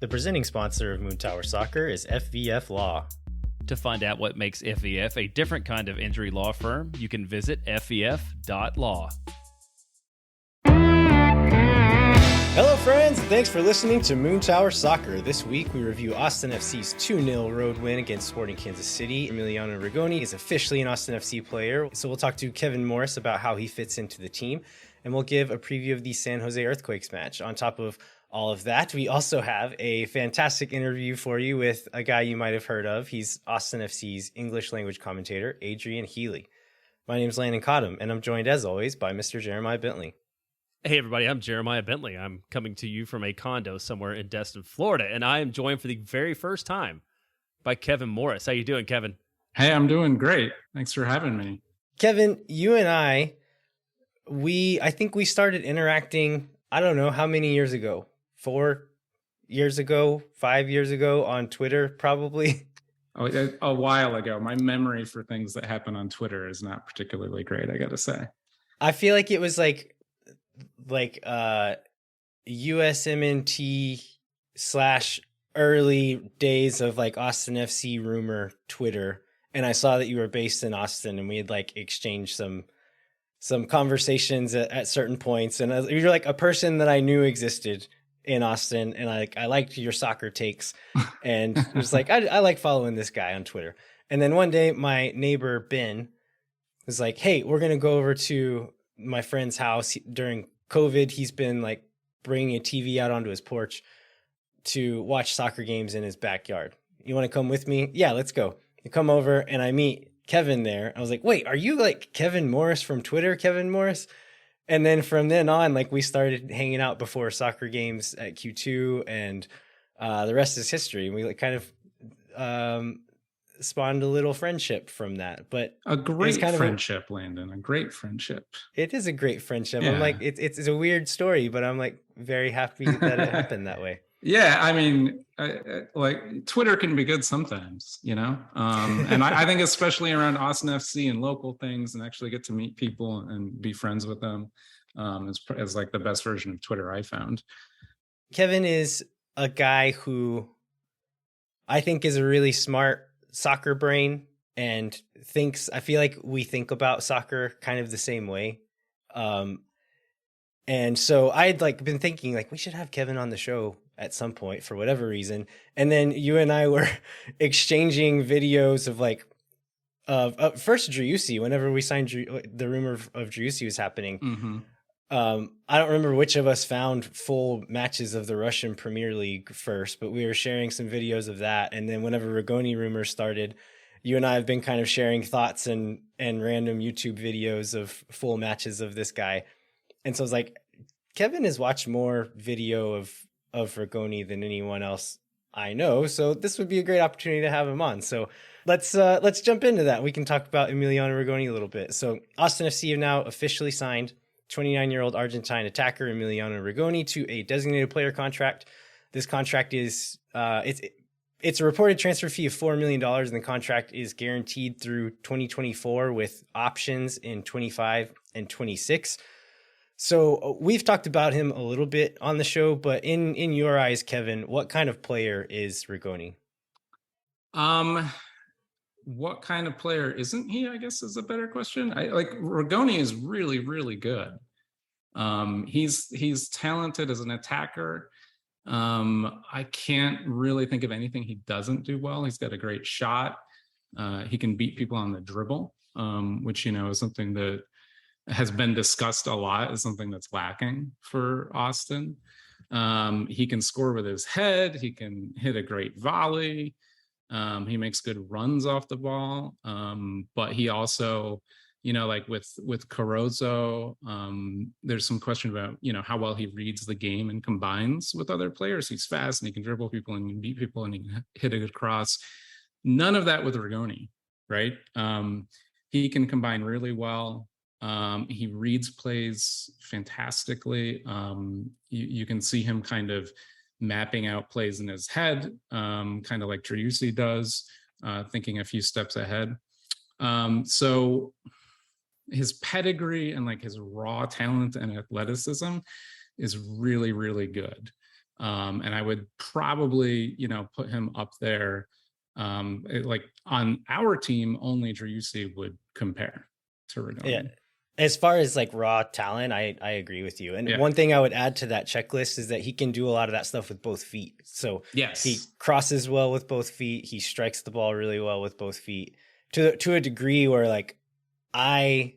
The presenting sponsor of Moon Tower Soccer is FVF Law. To find out what makes FVF a different kind of injury law firm, you can visit fvf.law. Hello friends, thanks for listening to Moon Tower Soccer. This week we review Austin FC's 2-0 road win against Sporting Kansas City. Emiliano Rigoni is officially an Austin FC player, so we'll talk to Kevin Morris about how he fits into the team, and we'll give a preview of the San Jose Earthquakes match. On top of all of that, we also have a fantastic interview for you with a guy you might have heard of. He's Austin FC's English language commentator, Adrian Healey. My name is Landon Cottom, and I'm joined as always by Mr. Jeremiah Bentley. Hey everybody, I'm Jeremiah Bentley. I'm coming to you from a condo somewhere in Destin, Florida, and I am joined for the very first time by Kevin Morris. How you doing, Kevin? Hey, I'm doing great. Thanks for having me. Kevin, you and I think we started interacting, I don't know how many years ago, 4 years ago, 5 years ago on Twitter, probably. Oh, a while ago. My memory for things that happen on Twitter is not particularly great, I gotta say. I feel like it was like USMNT / early days of like Austin FC rumor Twitter, and I saw that you were based in Austin, and we had like exchanged some conversations at certain points, and you're like a person that I knew existed in Austin, and I liked your soccer takes, and it was like I like following this guy on Twitter. And then one day my neighbor Ben was like, "Hey, we're gonna go over to my friend's house during COVID. He's been like bringing a TV out onto his porch to watch soccer games in his backyard. You want to come with me?" "Yeah, let's go." I come over and I meet Kevin there. I was like, "Wait, are you like Kevin Morris from Twitter, Kevin Morris?" And then from then on, like we started hanging out before soccer games at Q2, and the rest is history. We like kind of spawned a little friendship from that. But a great friendship, Landon. A great friendship. It is a great friendship. Yeah. I'm like, it's a weird story, but I'm like very happy that it happened that way. Yeah, I mean, like Twitter can be good sometimes, you know? And I think especially around Austin FC and local things, and actually get to meet people and be friends with them is like the best version of Twitter I found. Kevin is a guy who I think is a really smart soccer brain and I feel like we think about soccer kind of the same way. And so I'd like been thinking like we should have Kevin on the show at some point for whatever reason. And then you and I were exchanging videos of like first Driussi, whenever we signed the rumor of Driussi was happening. Mm-hmm. I don't remember which of us found full matches of the Russian Premier League first, but we were sharing some videos of that. And then whenever Rigoni rumors started, you and I have been kind of sharing thoughts and random YouTube videos of full matches of this guy. And so I was like, Kevin has watched more video of Rigoni than anyone else I know. So this would be a great opportunity to have him on. So let's jump into that. We can talk about Emiliano Rigoni a little bit. So Austin FC have now officially signed 29-year-old Argentine attacker Emiliano Rigoni to a designated player contract. This contract is it's a reported transfer fee of $4 million, and the contract is guaranteed through 2024 with options in 25 and 26. So we've talked about him a little bit on the show, but in your eyes, Kevin, what kind of player is Rigoni? What kind of player isn't he, I guess, is a better question. Rigoni is really, really good. He's talented as an attacker. I can't really think of anything he doesn't do well. He's got a great shot. He can beat people on the dribble, which, you know, is something that has been discussed a lot as something that's lacking for Austin. He can score with his head. He can hit a great volley. He makes good runs off the ball, but he also, you know, like with Carozzo, there's some question about, you know, how well he reads the game and combines with other players. He's fast and he can dribble people and he can beat people and he can hit a good cross. None of that with Rigoni, right? He can combine really well. He reads plays fantastically. You can see him kind of mapping out plays in his head, kind of like Driussi does, thinking a few steps ahead. So his pedigree and like his raw talent and athleticism is really, really good. And I would probably, put him up there. Like on our team, only Driussi would compare to Rigoni. Yeah. As far as like raw talent, I agree with you. And Yeah. one thing I would add to that checklist is that he can do a lot of that stuff with both feet. So Yes. he crosses well with both feet. He strikes the ball really well with both feet to a degree where like I'm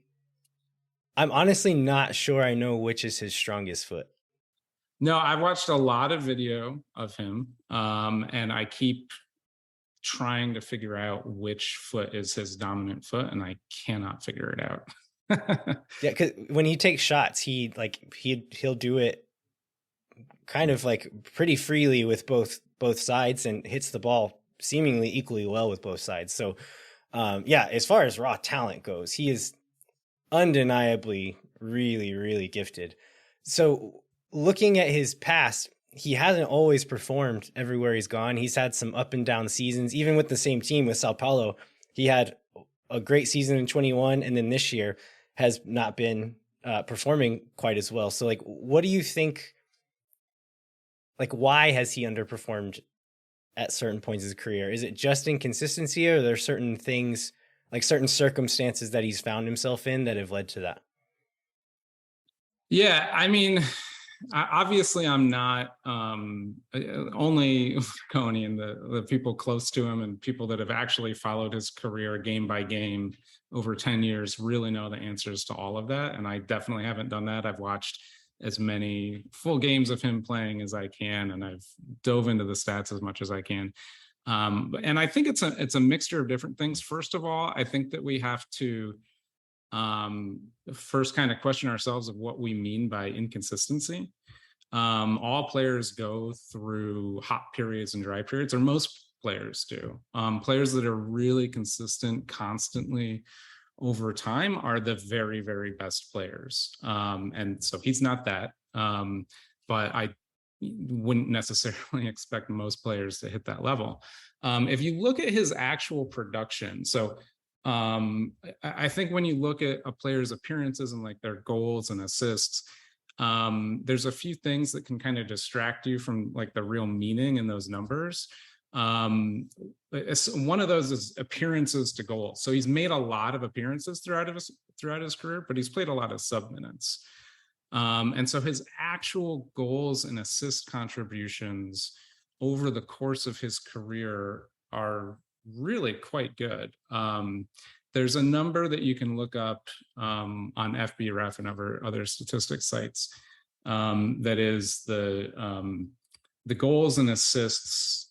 honestly not sure I know which is his strongest foot. No, I've watched a lot of video of him, and I keep trying to figure out which foot is his dominant foot, and I cannot figure it out. Yeah, because when he takes shots, he'll do it kind of like pretty freely with both sides and hits the ball seemingly equally well with both sides. So, yeah, as far as raw talent goes, he is undeniably really, really gifted. So, looking at his past, he hasn't always performed everywhere he's gone. He's had some up and down seasons, even with the same team with Sao Paulo. He had a great season in 21, and then this year has not been performing quite as well. So, like, what do you think? Like, why has he underperformed at certain points of his career? Is it just inconsistency, or are there certain things, like certain circumstances that he's found himself in that have led to that? Yeah, I mean, obviously I'm not only Coney and the people close to him and people that have actually followed his career game by game over 10 years really know the answers to all of that. And I definitely haven't done that. I've watched as many full games of him playing as I can, and I've dove into the stats as much as I can. And I think it's a mixture of different things. First of all, I think that we have to first kind of question ourselves of what we mean by inconsistency. All players go through hot periods and dry periods, or most players do. Players that are really consistent constantly over time are the very, very best players. And so he's not that, but I wouldn't necessarily expect most players to hit that level. If you look at his actual production, so I think when you look at a player's appearances and like their goals and assists, there's a few things that can kind of distract you from like the real meaning in those numbers. One of those is appearances to goals. So he's made a lot of appearances throughout his career, but he's played a lot of sub minutes. And so his actual goals and assist contributions over the course of his career are really quite good. There's a number that you can look up on FBref and other statistics sites that is the goals and assists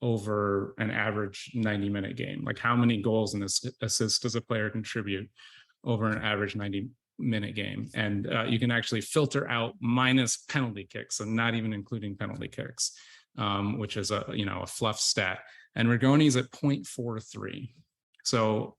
over an average 90-minute game. Like how many goals and assists does a player contribute over an average 90-minute game? And you can actually filter out minus penalty kicks, and not even including penalty kicks, which is a fluff stat. And Rigoni's at 0.43. So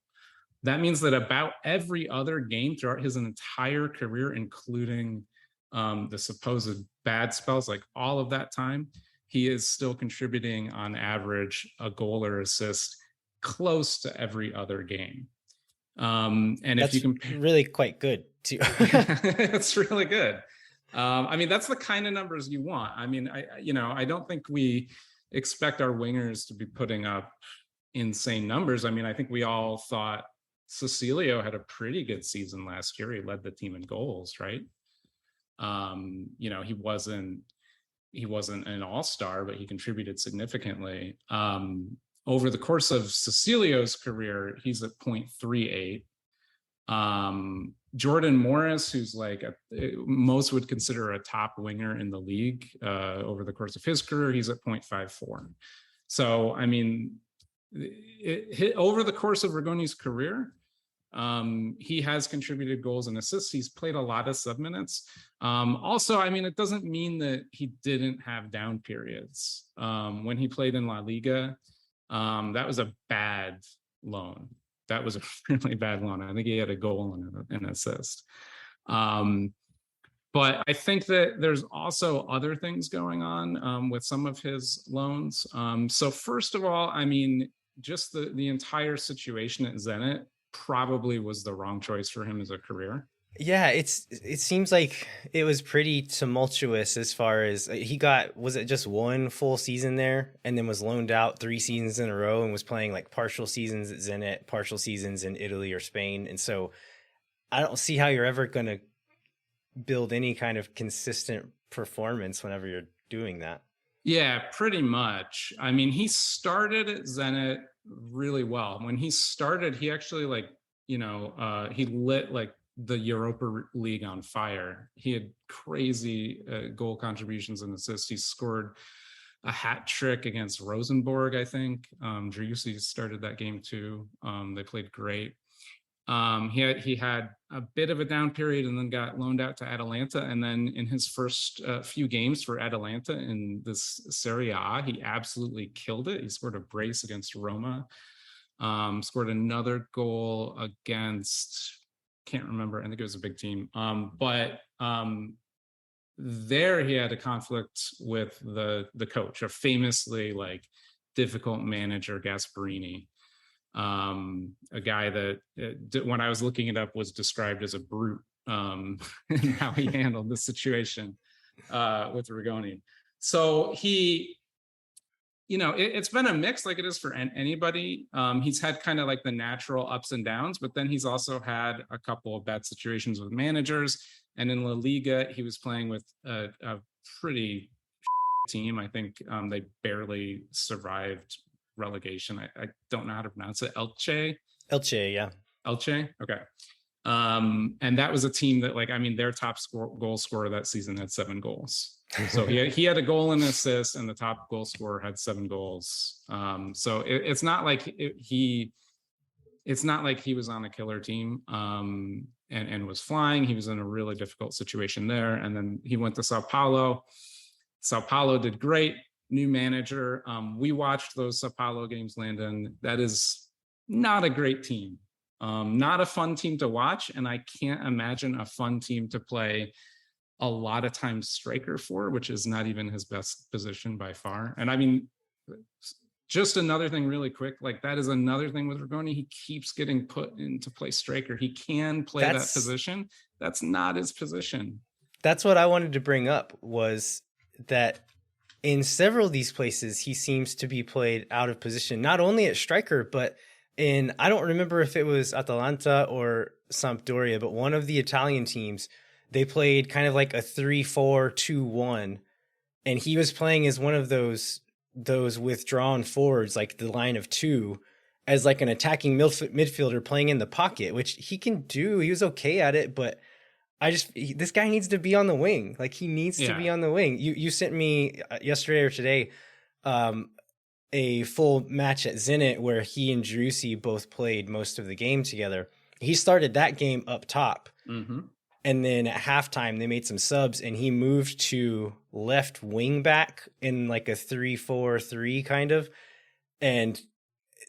that means that about every other game throughout his entire career, including the supposed bad spells, like all of that time, he is still contributing on average a goal or assist close to every other game. And that's if you compare, really quite good too. it's really good. I mean, that's the kind of numbers you want. I mean, I don't think we expect our wingers to be putting up insane numbers. I mean, I think we all thought Cecilio had a pretty good season last year. He led the team in goals, right? He wasn't an all-star, but he contributed significantly. Over the course of Cecilio's career, he's at 0.38. Jordan Morris, who's like most would consider a top winger in the league, over the course of his career, he's at 0.54. So, I mean, over the course of Rigoni's career, he has contributed goals and assists. He's played a lot of sub minutes. Also, I mean, it doesn't mean that he didn't have down periods. When he played in La Liga, that was a bad loan. That was a really bad loan. I think he had a goal and an assist. But I think that there's also other things going on with some of his loans. So first of all, I mean, just the entire situation at Zenit probably was the wrong choice for him as a career. Yeah, it seems like it was pretty tumultuous as far as he got, was it just one full season there and then was loaned out 3 seasons in a row and was playing like partial seasons at Zenit, partial seasons in Italy or Spain. And so I don't see how you're ever going to build any kind of consistent performance whenever you're doing that. Yeah, pretty much. I mean, he started at Zenit really well. When he started, he actually he lit like the Europa League on fire. He had crazy goal contributions and assists. He scored a hat trick against Rosenborg, I think. Driussi started that game too. They played great. He had a bit of a down period and then got loaned out to Atalanta. And then in his first few games for Atalanta in this Serie A, he absolutely killed it. He scored a brace against Roma, scored another goal against, can't remember, I think it was a big team. But there he had a conflict with the coach, a famously like difficult manager, Gasparini. A guy that when I was looking it up was described as a brute, and how he handled the situation with Rigoni. So it's been a mix like it is for anybody. He's had kind of like the natural ups and downs, but then he's also had a couple of bad situations with managers. And in La Liga, he was playing with a pretty team. I think they barely survived relegation. I don't know how to pronounce it. Elche, yeah. Elche. Okay. And that was a team that, like, I mean, their top goal scorer that season had 7 goals. So he had a goal and assist, and the top goal scorer had 7 goals. So it's not like he was on a killer team and was flying. He was in a really difficult situation there. And then he went to Sao Paulo. Sao Paulo did great. New manager. We watched those Sao Paulo games, Landon. That is not a great team. Not a fun team to watch. And I can't imagine a fun team to play a lot of times striker for, which is not even his best position by far. And I mean, just another thing really quick, like that is another thing with Rigoni. He keeps getting put into play striker. He can play that position. That's not his position. That's what I wanted to bring up, was that in several of these places, he seems to be played out of position, not only at striker, but I don't remember if it was Atalanta or Sampdoria, but one of the Italian teams, they played kind of like a 3-4-2-1. And he was playing as one of those withdrawn forwards, like the line of 2, as like an attacking midfielder playing in the pocket, which he can do. He was okay at it, but this guy needs to be on the wing. Like, he needs to be on the wing. You sent me yesterday or today a full match at Zenit where he and Driussi both played most of the game together. He started that game up top. Mm-hmm. And then at halftime, they made some subs, and he moved to left wing back in like a 3-4-3 kind of. And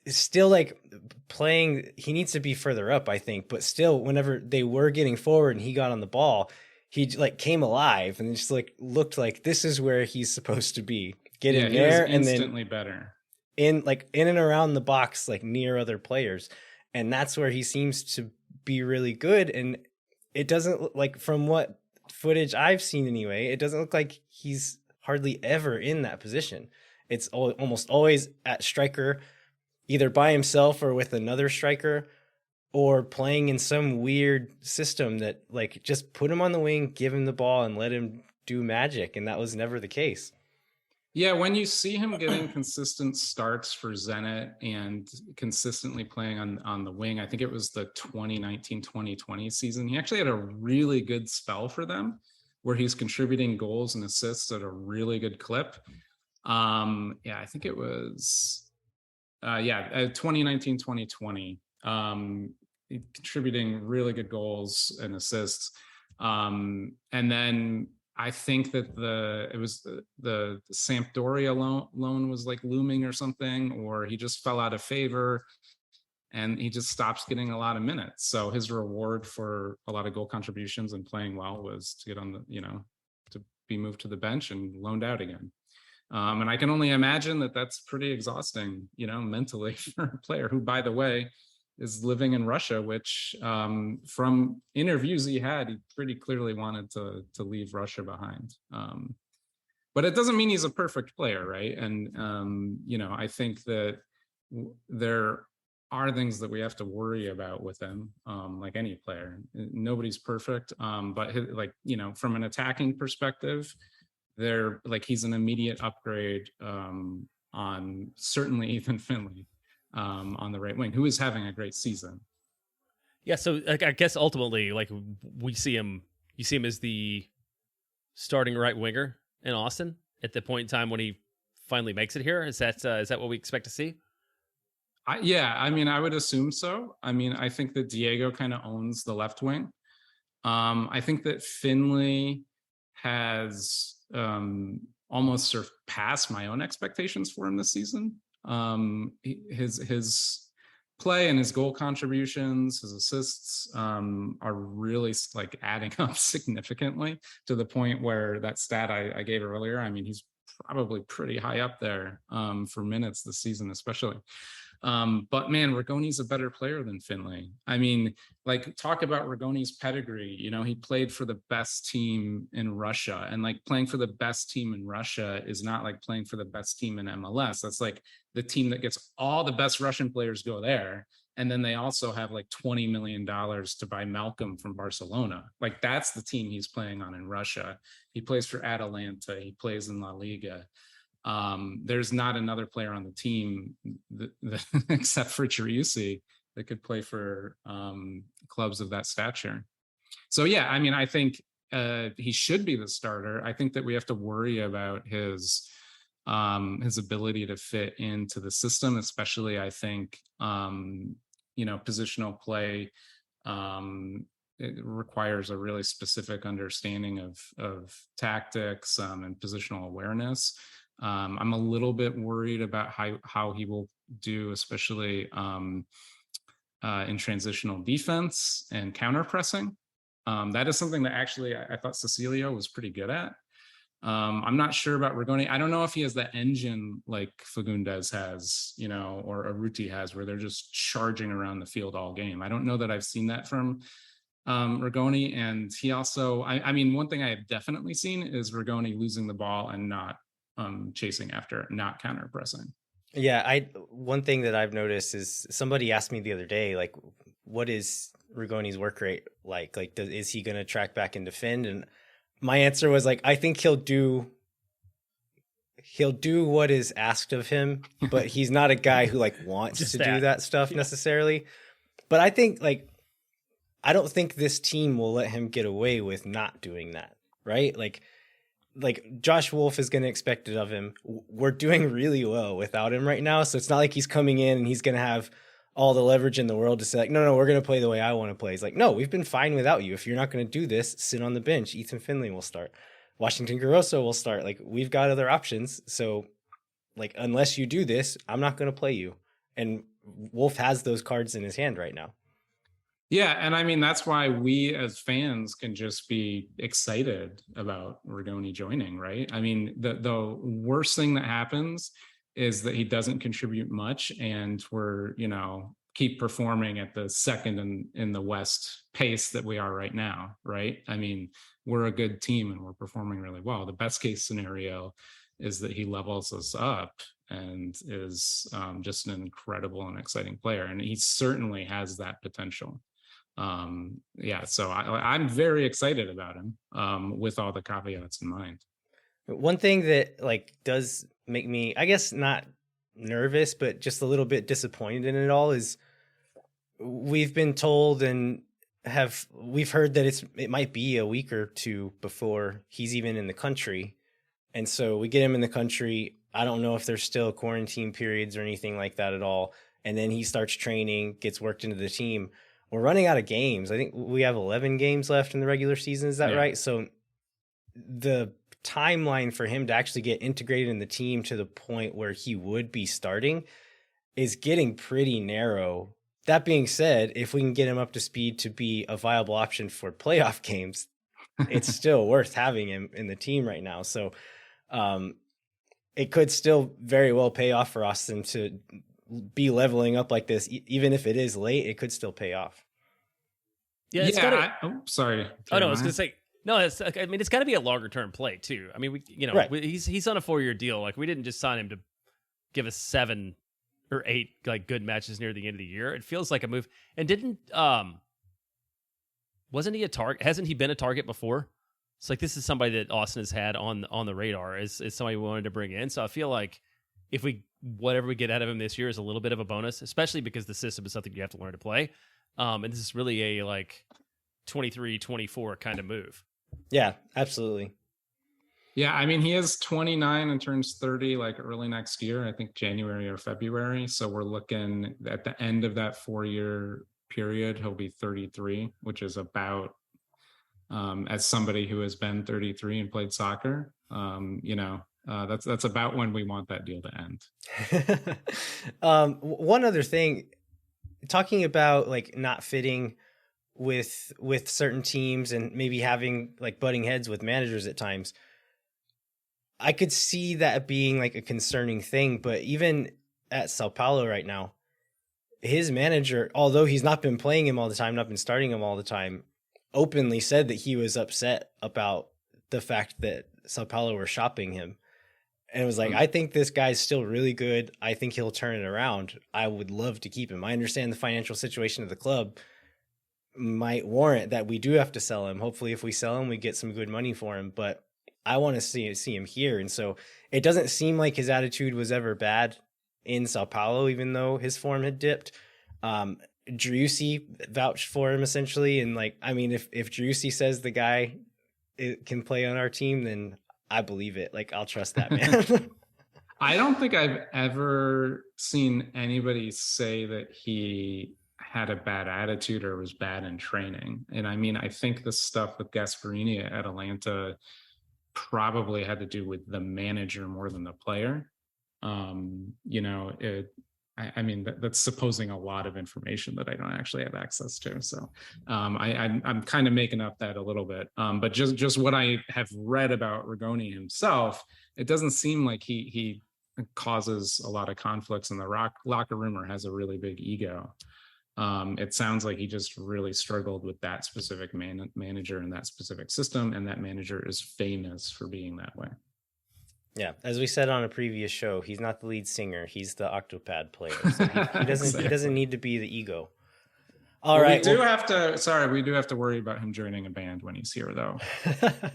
still, like, playing, he needs to be further up, I think. But still, whenever they were getting forward and he got on the ball, he like came alive and just like looked like this is where he's supposed to be. Get in there and instantly better in and around the box, like near other players. And that's where he seems to be really good. And it doesn't look like, from what footage I've seen anyway, it doesn't look like he's hardly ever in that position. It's almost always at striker, either by himself or with another striker, or playing in some weird system that, like, just put him on the wing, give him the ball, and let him do magic. And that was never the case. Yeah, when you see him getting consistent starts for Zenit and consistently playing on the wing, I think it was the 2019-2020 season, he actually had a really good spell for them where he's contributing goals and assists at a really good clip. I think it was 2019-2020, contributing really good goals and assists. And then I think that the Sampdoria loan was like looming or something, or he just fell out of favor and he just stops getting a lot of minutes. So his reward for a lot of goal contributions and playing well was to get on to be moved to the bench and loaned out again. And I can only imagine that that's pretty exhausting, mentally, for a player who, by the way, is living in Russia, which from interviews he had, he pretty clearly wanted to leave Russia behind. But it doesn't mean he's a perfect player, right? And I think that there are things that we have to worry about with him, like any player. Nobody's perfect, but from an attacking perspective, he's an immediate upgrade on certainly Ethan Finley on the right wing, who is having a great season. Yeah, so I guess ultimately, you see him as the starting right winger in Austin at the point in time when he finally makes it here. Is that what we expect to see? I would assume so. I think that Diego kind of owns the left wing. I think that Finley has almost surpassed my own expectations for him this season. His play and his goal contributions, his assists are really adding up significantly to the point where that stat I gave earlier, he's probably pretty high up there for minutes this season, especially. But man, Rigoni's a better player than Finley. Talk about Rigoni's pedigree. He played for the best team in Russia, and playing for the best team in Russia is not like playing for the best team in MLS. That's the team that gets all the best Russian players go there. And then they also have $20 million to buy Malcolm from Barcelona. That's the team he's playing on in Russia. He plays for Atalanta. He plays in La Liga. There's not another player on the team except for Driussi that could play for clubs of that stature. So yeah, I think he should be the starter. I think that we have to worry about his ability to fit into the system, especially I think positional play. It requires a really specific understanding of tactics and positional awareness. I'm a little bit worried about how he will do, especially in transitional defense and counter pressing. That is something that actually I thought Cecilio was pretty good at. I'm not sure about Rigoni. I don't know if he has that engine like Fagundes has, or Arruti has, where they're just charging around the field all game. I don't know that I've seen that from Rigoni. And he also, one thing I have definitely seen is Rigoni losing the ball and not chasing after, not counter pressing. Yeah, one thing that I've noticed is somebody asked me the other day, what is Rigoni's work rate like? Is he going to track back and defend? And my answer was I think he'll do what is asked of him, but he's not a guy who wants to do that stuff necessarily. But I think I don't think this team will let him get away with not doing that, right? Josh Wolf is going to expect it of him. We're doing really well without him right now, so it's not like he's coming in and he's going to have all the leverage in the world to say no, we're going to play the way I want to play. He's no, we've been fine without you. If you're not going to do this, sit on the bench. Ethan Finley will start. Washington Garoso will start. We've got other options. So unless you do this, I'm not going to play you. And Wolf has those cards in his hand right now. Yeah, and that's why we as fans can just be excited about Rigoni joining, right? The worst thing that happens is that he doesn't contribute much, and we're, keep performing at the second in the West pace that we are right now, right? We're a good team and we're performing really well. The best case scenario is that he levels us up and is just an incredible and exciting player. And he certainly has that potential. So I'm very excited about him with all the caveats in mind. One thing that does make me, I guess, not nervous, but just a little bit disappointed in it all is we've been told and we've heard that it might be a week or two before he's even in the country. And so we get him in the country. I don't know if there's still quarantine periods or anything like that at all. And then he starts training, gets worked into the team. We're running out of games. I think we have 11 games left in the regular season. Is that right? So the timeline for him to actually get integrated in the team to the point where he would be starting is getting pretty narrow. That being said, if we can get him up to speed to be a viable option for playoff games, it's still worth having him in the team right now. So it could still very well pay off for Austin to be leveling up like this, even if it is late, it could still pay off. Yeah, it's sorry. Oh no, I was gonna say no. It's got to be a longer term play too. I mean, Right. He's on a 4-year deal. Like we didn't just sign him to give us 7 or 8 like good matches near the end of the year. It feels like a move. And wasn't he a target? Hasn't he been a target before? It's like this is somebody that Austin has had on the radar. Is somebody we wanted to bring in. So I feel like if whatever we get out of him this year is a little bit of a bonus, especially because the system is something you have to learn to play. And this is really a like 23, 24 kind of move. Yeah, absolutely. Yeah, I mean, he is 29 and turns 30 like early next year, I think January or February. So we're looking at the end of that 4-year period, he'll be 33, which is about, as somebody who has been 33 and played soccer, that's about when we want that deal to end. One other thing, talking about like not fitting with certain teams and maybe having like butting heads with managers at times, I could see that being like a concerning thing. But even at Sao Paulo right now, his manager, although he's not been playing him all the time, not been starting him all the time, openly said that he was upset about the fact that Sao Paulo were shopping him. And it was like, I think this guy's still really good. I think he'll turn it around. I would love to keep him. I understand the financial situation of the club might warrant that we do have to sell him. Hopefully, if we sell him, we get some good money for him. But I want to see him here. And so it doesn't seem like his attitude was ever bad in Sao Paulo, even though his form had dipped. Driussi vouched for him essentially. And like, I mean, if Driussi says the guy can play on our team, then I believe it. Like, I'll trust that man. I don't think I've ever seen anybody say that he had a bad attitude or was bad in training. And I mean, I think the stuff with Gasparini at Atalanta probably had to do with the manager more than the player. I mean, that's supposing a lot of information that I don't actually have access to. So I'm kind of making up that a little bit. But just what I have read about Rigoni himself, it doesn't seem like he causes a lot of conflicts in the locker room or has a really big ego. It sounds like he just really struggled with that specific manager and that specific system, and that manager is famous for being that way. Yeah, as we said on a previous show, he's not the lead singer; he's the Octopad player. So he doesn't he doesn't need to be the ego. All right, we do have to worry about him joining a band when he's here, though.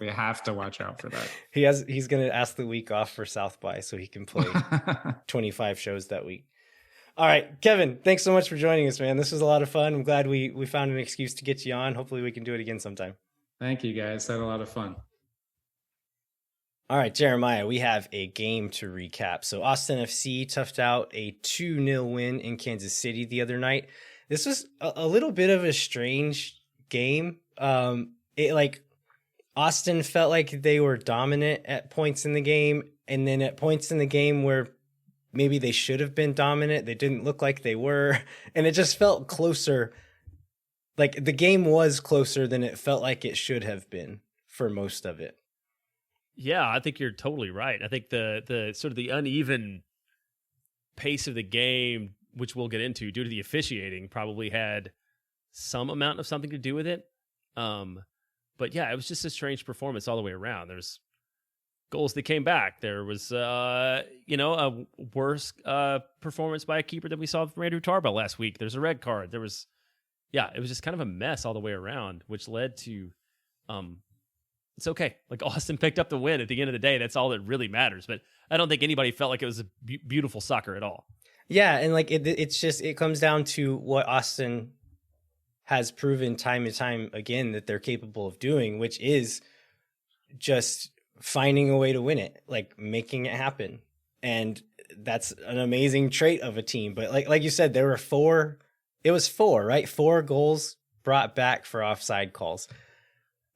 We have to watch out for that. He's going to ask the week off for South by so he can play 25 shows that week. All right, Kevin, thanks so much for joining us, man. This was a lot of fun. I'm glad we found an excuse to get you on. Hopefully we can do it again sometime. Thank you, guys. Had a lot of fun. All right, Jeremiah, we have a game to recap. So Austin FC toughed out a 2-0 win in Kansas City the other night. This was a little bit of a strange game. Austin felt like they were dominant at points in the game, and then at points in the game where maybe they should have been dominant, they didn't look like they were, and it just felt closer. Like the game was closer than it felt like it should have been for most of it. Yeah, I think you're totally right. I think the sort of the uneven pace of the game, which we'll get into due to the officiating, probably had some amount of something to do with it. But yeah, it was just a strange performance all the way around. There's goals that came back. There was, a worse performance by a keeper than we saw from Andrew Tarbell last week. There's a red card. It was just kind of a mess all the way around, which led to, it's okay. Like Austin picked up the win at the end of the day. That's all that really matters. But I don't think anybody felt like it was a beautiful soccer at all. Yeah, and like it comes down to what Austin has proven time and time again that they're capable of doing, which is just finding a way to win it, like making it happen. And that's an amazing trait of a team. But like you said, there were 4 goals brought back for offside calls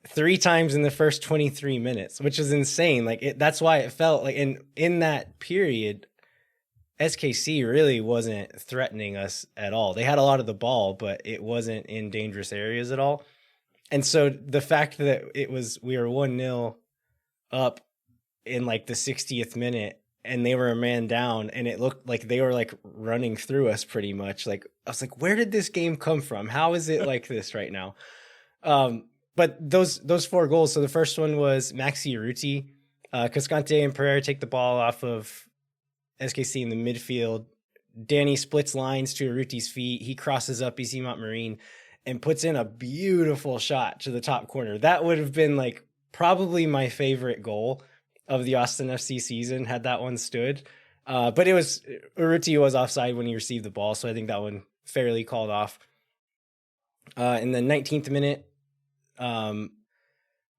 3 times in the first 23 minutes, which is insane. That's why it felt like in that period, SKC really wasn't threatening us at all. They had a lot of the ball, but it wasn't in dangerous areas at all. And so the fact that we were 1-0 up in like the 60th minute and they were a man down, and it looked like they were like running through us pretty much. Like, I was like, where did this game come from? How is it like this right now? But those 4 goals. So the first one was Maxi Urruti. Cascante and Pereira take the ball off of SKC in the midfield. Danny splits lines to Urruti's feet. He crosses up Issy Montmarine and puts in a beautiful shot to the top corner. That would have been like probably my favorite goal of the Austin FC season had that one stood. But Urruti was offside when he received the ball, so I think that one fairly called off. In the 19th minute,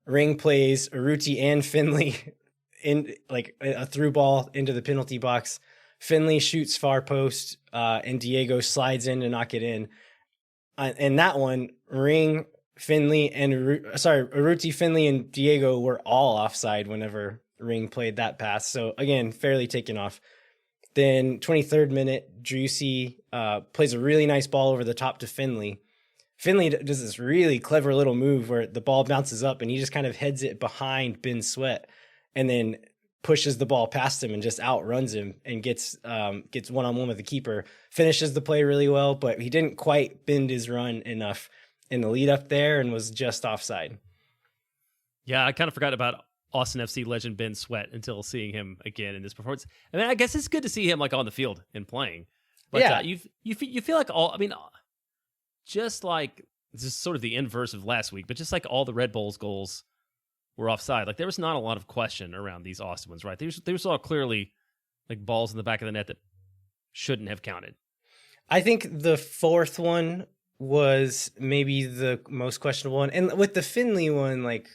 Ring plays Urruti and Finley in like a through ball into the penalty box. Finley shoots far post, and Diego slides in to knock it in. And that one, Ring, Finley, and Urruti, Finley, and Diego were all offside whenever Ring played that pass. So again, fairly taken off. Then 23rd minute, Driussi plays a really nice ball over the top to Finley. Finley does this really clever little move where the ball bounces up and he just kind of heads it behind Ben Sweat and then pushes the ball past him and just outruns him and gets one-on-one with the keeper. Finishes the play really well, but he didn't quite bend his run enough in the lead up there and was just offside. Yeah, I kind of forgot about Austin FC legend Ben Sweat until seeing him again in this performance. I mean, I guess it's good to see him like on the field and playing. But yeah, you feel like just like this is sort of the inverse of last week, but just like all the Red Bulls goals were offside. Like there was not a lot of question around these Austin ones, right? They was all clearly like balls in the back of the net that shouldn't have counted. I think the 4th one was maybe the most questionable one. And with the Finley one, like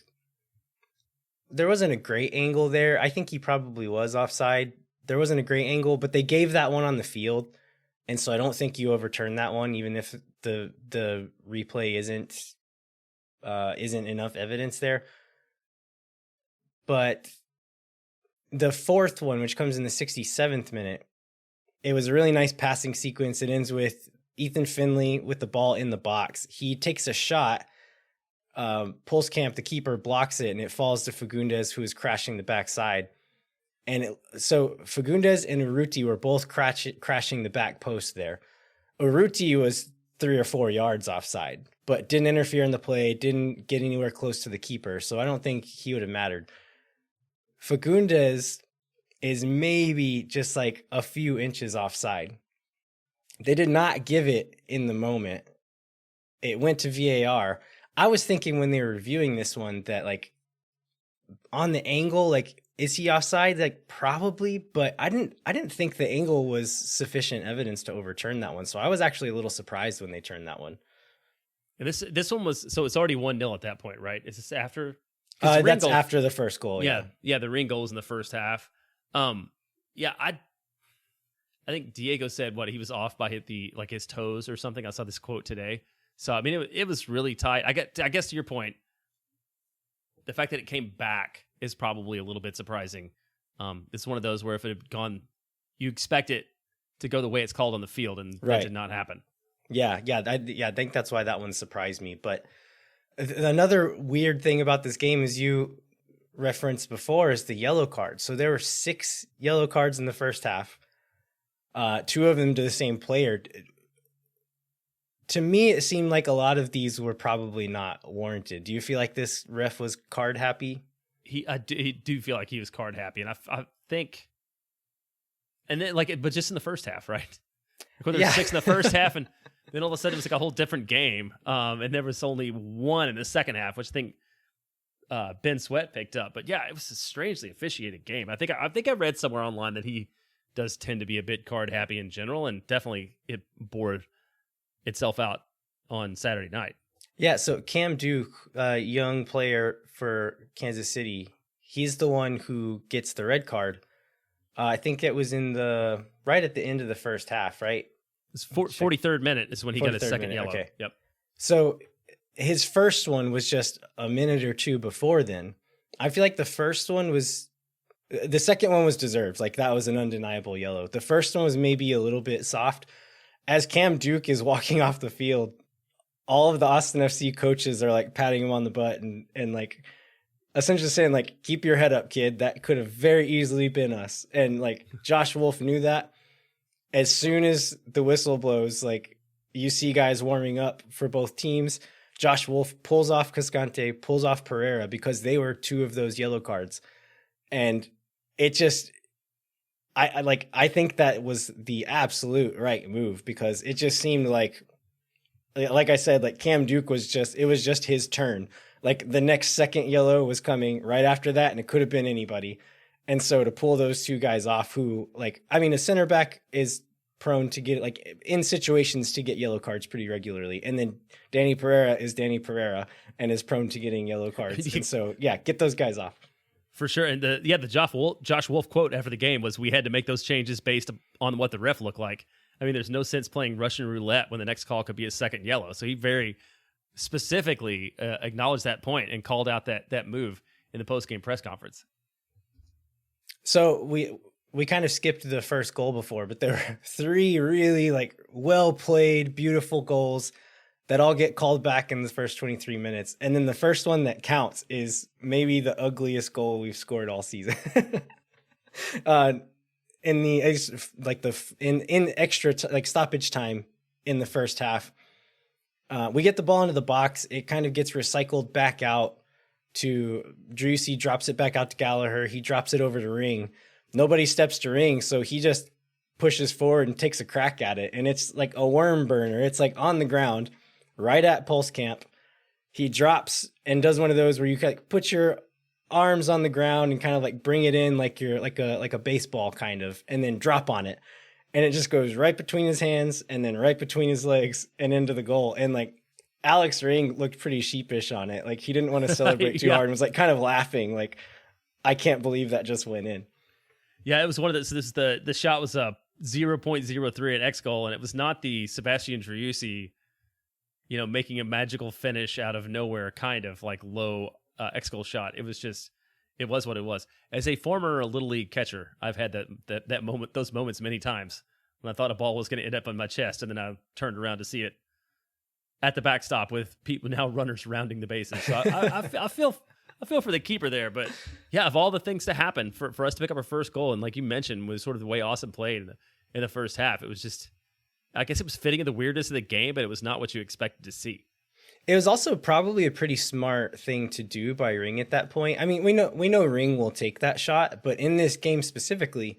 there wasn't a great angle there. I think he probably was offside. There wasn't a great angle, but they gave that one on the field. And so I don't think you overturn that one, even if the replay isn't enough evidence there. But the 4th one, which comes in the 67th minute, it was a really nice passing sequence. It ends with Ethan Finley with the ball in the box. He takes a shot, Pulskamp, the keeper, blocks it, and it falls to Fagundes, who is crashing the backside. And so Fagundes and Urruti were both crashing the back post there. Urruti was 3 or 4 yards offside, but didn't interfere in the play, didn't get anywhere close to the keeper, so I don't think he would have mattered. Fagundes is maybe just like a few inches offside. They did not give it in the moment. It went to VAR. I was thinking when they were reviewing this one that like on the angle, like, is he offside? Like probably, but I didn't think the angle was sufficient evidence to overturn that one. So I was actually a little surprised when they turned that one. And this one was, so it's already 1-0 at that point, right? Is this after? That's after the first goal. Yeah. The Ring goal was in the first half. I think Diego said he was off by his toes or something. I saw this quote today. So I mean, it was really tight. I guess to your point, the fact that it came back is probably a little bit surprising. It's one of those where if it had gone, you expect it to go the way it's called on the field, and that did not happen. Yeah, I think that's why that one surprised me. But another weird thing about this game, as you referenced before, is the yellow card. So there were 6 yellow cards in the first half, 2 of them to the same player. To me, it seemed like a lot of these were probably not warranted. Do you feel like this ref was card happy? I do feel like he was card happy, and I think, and then but just in the first half, right? When there was 6 in the first half, and then all of a sudden it was like a whole different game, and there was only 1 in the second half, which I think Ben Sweat picked up. But yeah, it was a strangely officiated game. I think I read somewhere online that he does tend to be a bit card happy in general, and definitely it bore itself out on Saturday night. Yeah, so Cam Duke, young player for Kansas City, he's the one who gets the red card. I think it was right at the end of the first half, right? It's 43rd minute is when he got his second yellow. Okay. Yep. So his first one was just a minute or 2 before then. I feel like the second one was deserved. Like that was an undeniable yellow. The first one was maybe a little bit soft. As Cam Duke is walking off the field, all of the Austin FC coaches are like patting him on the butt and like essentially saying like, keep your head up, kid. That could have very easily been us. And like Josh Wolf knew that. As soon as the whistle blows, like you see guys warming up for both teams, Josh Wolf pulls off Cascante, pulls off Pereira because they were two of those yellow cards. And it just, I think that was the absolute right move because it just seemed like I said, like Cam Duke it was just his turn. Like the next second yellow was coming right after that, and it could have been anybody. And so to pull those two guys off who, like, I mean, a center back is prone to get, like, in situations to get yellow cards pretty regularly. And then Danny Pereira is Danny Pereira and is prone to getting yellow cards. And so, yeah, get those guys off. For sure. And the Josh Wolf quote after the game was, we had to make those changes based on what the ref looked like. I mean, there's no sense playing Russian roulette when the next call could be a second yellow. So he very specifically acknowledged that point and called out that move in the post-game press conference. So we kind of skipped the first goal before, but there were three really like well played, beautiful goals that all get called back in the first 23 minutes. And then the first one that counts is maybe the ugliest goal we've scored all season. In extra stoppage time in the first half, we get the ball into the box. It kind of gets recycled back out to Driussi, drops it back out to Gallagher. He drops it over to Ring. Nobody steps to Ring, so he just pushes forward and takes a crack at it. And it's like a worm burner. It's like on the ground, right at Pulse Camp. He drops and does one of those where you kind of put your arms on the ground and kind of like bring it in like you're like a baseball kind of, and then drop on it. And it just goes right between his hands and then right between his legs and into the goal. And like Alex Ring looked pretty sheepish on it. Like he didn't want to celebrate too hard and was like kind of laughing. Like, I can't believe that just went in. Yeah, it was one of those. The shot was a 0.03 at X goal, and it was not the Sebastian Driussi, making a magical finish out of nowhere kind of like low X goal shot. It was what it was. As a former Little League catcher, I've had that moment, those moments many times when I thought a ball was going to end up on my chest, and then I turned around to see it at the backstop with people now runners rounding the bases. So I feel for the keeper there, but yeah, of all the things to happen for us to pick up our first goal, and like you mentioned, was sort of the way Austin played in the first half. It was just, I guess it was fitting of the weirdness of the game, but it was not what you expected to see. It was also probably a pretty smart thing to do by Ring at that point. I mean, we know Ring will take that shot, but in this game specifically,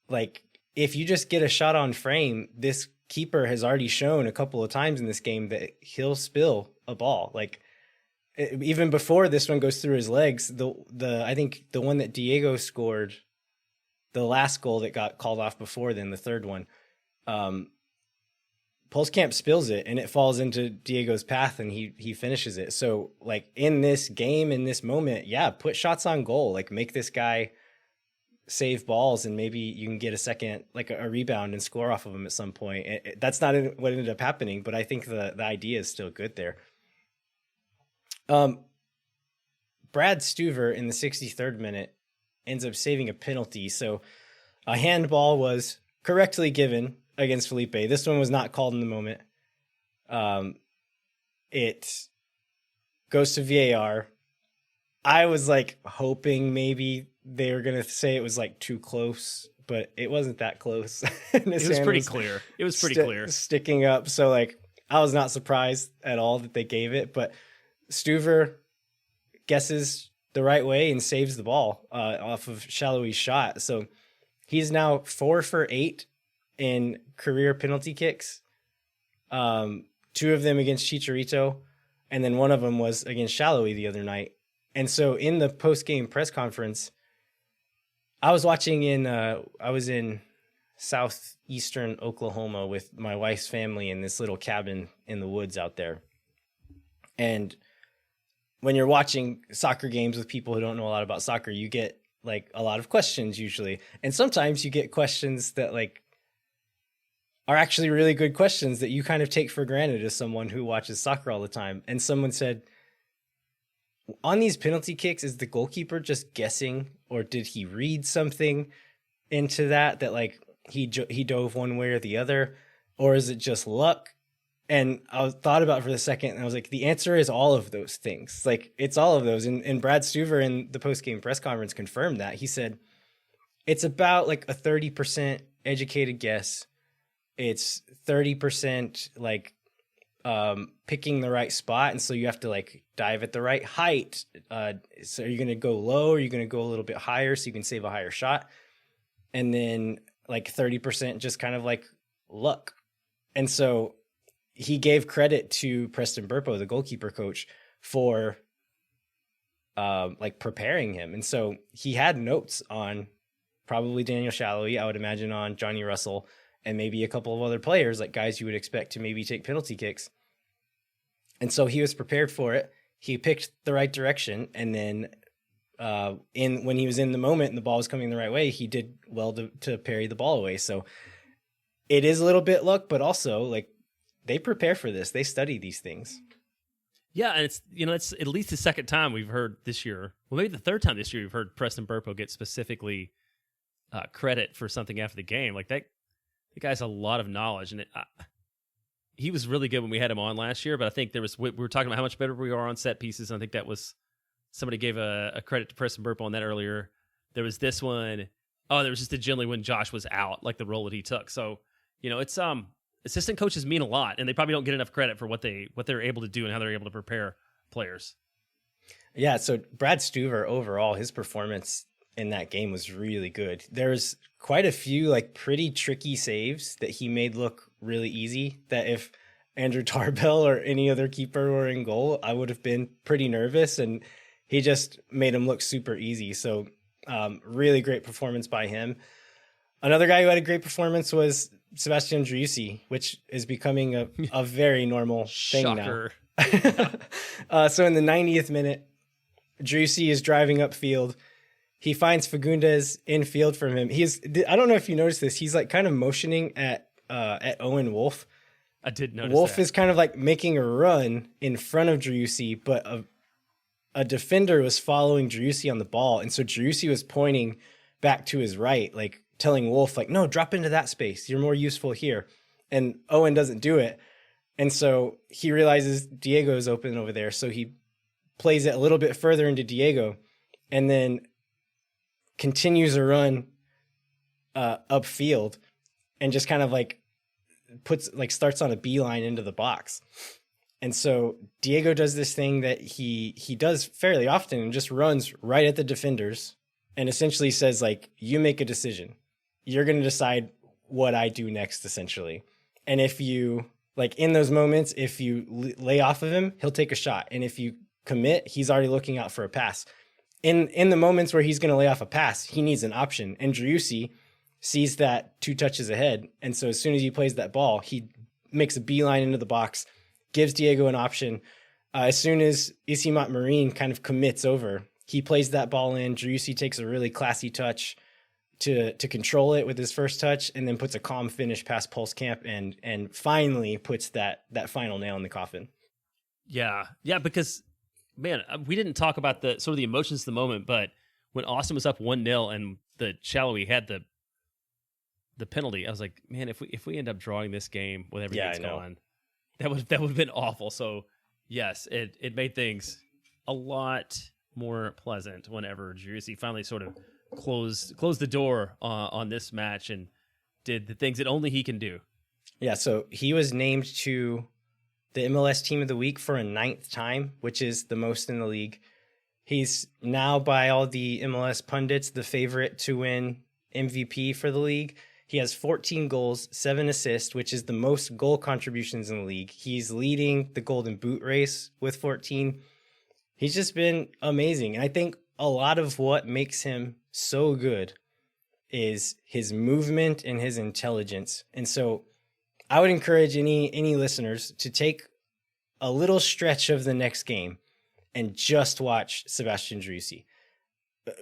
like if you just get a shot on frame, this keeper has already shown a couple of times in this game that he'll spill a ball. Like even before this one goes through his legs, I think the one that Diego scored, the last goal that got called off before then, the third one, Pulskamp spills it and it falls into Diego's path and he finishes it. So like in this game, in this moment, yeah, put shots on goal, like make this guy save balls and maybe you can get a second, like a rebound and score off of him at some point. That's not what ended up happening, but I think the idea is still good there. Brad Stuver in the 63rd minute ends up saving a penalty. So a handball was correctly given against Felipe. This one was not called in the moment. It goes to VAR. I was like hoping maybe they were going to say it was like too close, but it wasn't that close. It was pretty clear. It was pretty clear. Sticking up. So like, I was not surprised at all that they gave it, but Stuver guesses the right way and saves the ball off of Shallowy's shot. So he's now 4 for 8 in career penalty kicks. 2 of them against Chicharito, and then one of them was against Shallowy the other night. And so in the post-game press conference, I was in southeastern Oklahoma with my wife's family in this little cabin in the woods out there. And when you're watching soccer games with people who don't know a lot about soccer, you get like a lot of questions usually. And sometimes you get questions that like are actually really good questions that you kind of take for granted as someone who watches soccer all the time. And someone said, on these penalty kicks, is the goalkeeper just guessing, or did he read something into that like he dove one way or the other, or is it just luck? And I thought about it for a second, and I was like, the answer is all of those things. Like, it's all of those. And Brad Stuver in the post-game press conference confirmed that. He said, it's about like a 30% educated guess. It's 30% like picking the right spot. And so you have to like dive at the right height. So are you going to go low, or are you going to go a little bit higher so you can save a higher shot? And then like 30% just kind of like luck. And so he gave credit to Preston Burpo, the goalkeeper coach, for like preparing him. And so he had notes on probably Daniel Shallowy, I would imagine on Johnny Russell, and maybe a couple of other players, like guys you would expect to maybe take penalty kicks. And so he was prepared for it. He picked the right direction. And then when he was in the moment and the ball was coming the right way, he did well to parry the ball away. So it is a little bit luck, but also like they prepare for this. They study these things. Yeah, and it's at least the second time we've heard this year. Well, maybe the third time this year we've heard Preston Burpo get specifically credit for something after the game. Like that, the guy's a lot of knowledge, and he was really good when we had him on last year. But I think we were talking about how much better we are on set pieces. And I think that was somebody gave a credit to Preston Burpo on that earlier. There was this one. Oh, there was just generally when Josh was out, like the role that he took. So it's assistant coaches mean a lot, and they probably don't get enough credit for what they're able to do and how they're able to prepare players. Yeah, so Brad Stuver overall, his performance in that game was really good. There's quite a few like pretty tricky saves that he made look really easy, that if Andrew Tarbell or any other keeper were in goal, I would have been pretty nervous, and he just made him look super easy. So really great performance by him. Another guy who had a great performance was Sebastian Driussi, which is becoming a very normal thing Shocker. now. So in the 90th minute, Driussi is driving upfield. He finds Fagundes in field from him. I don't know if you noticed this. He's like kind of motioning at Owen Wolf. I did notice Wolf that. is kind of like making a run in front of Driussi, but a defender was following Driussi on the ball. And so Driussi was pointing back to his right, like telling Wolf, like, no, drop into that space. You're more useful here. And Owen doesn't do it. And so he realizes Diego is open over there. So he plays it a little bit further into Diego and then continues a run upfield and just kind of like starts on a beeline into the box. And so Diego does this thing that he does fairly often and just runs right at the defenders and essentially says, like, you make a decision. You're going to decide what I do next, essentially. And if you, like, in those moments, if you lay off of him, he'll take a shot. And if you commit, he's already looking out for a pass. In the moments where he's going to lay off a pass, he needs an option. And Driussi sees that 2 touches ahead. And so as soon as he plays that ball, he makes a beeline into the box, gives Diego an option. As soon as Isimat Marine kind of commits over, he plays that ball in. Driussi takes a really classy touch to control it with his first touch, and then puts a calm finish past Pulse Camp and finally puts that final nail in the coffin. Yeah, because, man, we didn't talk about the sort of the emotions of the moment, but when Austin was up 1-0 and the Shallowy had the penalty, I was like, man, if we end up drawing this game with everything's going, that would have been awful. So yes, it made things a lot more pleasant whenever Driussi finally sort of closed the door on this match and did the things that only he can do. Yeah, so he was named to the MLS Team of the Week for a 9th time, which is the most in the league. He's now, by all the MLS pundits, the favorite to win MVP for the league. He has 14 goals, 7 assists, which is the most goal contributions in the league. He's leading the Golden Boot race with 14. He's just been amazing. And I think a lot of what makes him so good is his movement and his intelligence. And so I would encourage any listeners to take a little stretch of the next game and just watch Sebastian Driussi.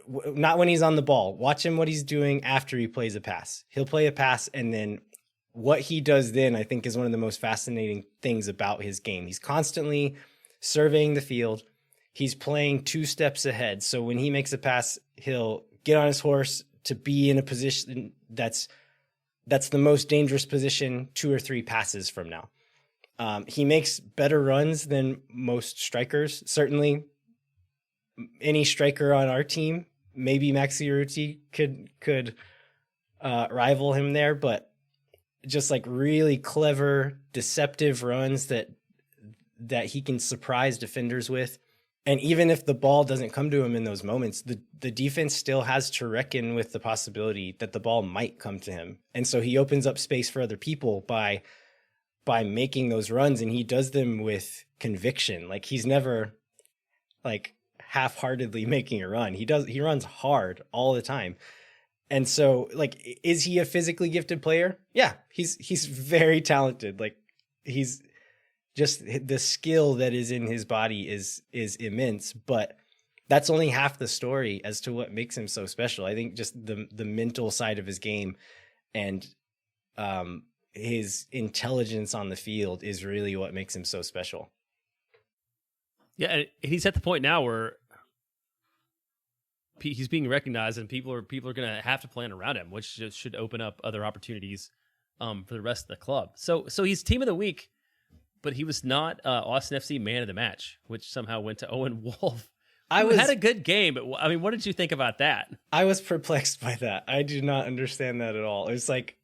Not when he's on the ball. Watch him what he's doing after he plays a pass. He'll play a pass, and then what he does then, I think, is one of the most fascinating things about his game. He's constantly surveying the field. He's playing 2 steps ahead. So when he makes a pass, he'll get on his horse to be in a position that's the most dangerous position 2 or 3 passes from now. He makes better runs than most strikers. Certainly, any striker on our team, maybe Maxi Urruti could rival him there, but just like really clever, deceptive runs that he can surprise defenders with. And even if the ball doesn't come to him in those moments, the defense still has to reckon with the possibility that the ball might come to him. And so he opens up space for other people by making those runs, and he does them with conviction. Like, he's never like half-heartedly making a run. He runs hard all the time. And so, like, is he a physically gifted player? Yeah, he's very talented. Like, he's just, the skill that is in his body is immense, but that's only half the story as to what makes him so special. I think just the mental side of his game and his intelligence on the field is really what makes him so special. Yeah, and he's at the point now where he's being recognized, and people are going to have to plan around him, which just should open up other opportunities for the rest of the club. So he's team of the week, but he was not Austin FC man of the match, which somehow went to Owen Wolf. Had a good game, but I mean, what did you think about that? I was perplexed by that. I do not understand that at all. It was like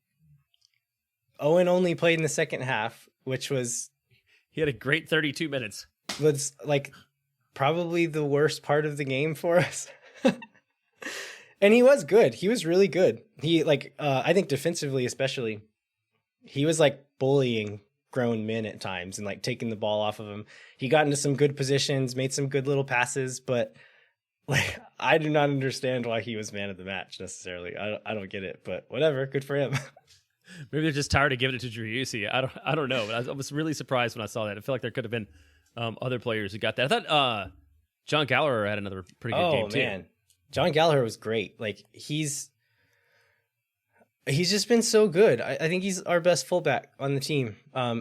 Owen only played in the second half, which was, he had a great 32 minutes. Was like probably the worst part of the game for us. And he was good. He was really good. He I think defensively especially, he was like bullying grown men at times and like taking the ball off of him. He got into some good positions, made some good little passes, but like, I do not understand why he was man of the match necessarily. I don't get it, but whatever. Good for him. Maybe they're just tired of giving it to Driussi. I don't know, but I was really surprised when I saw that. I feel like there could have been other players who got that. I thought John Gallagher had another pretty good game too. Oh man, John Gallagher was great. Like, he's just been so good. I think he's our best fullback on the team.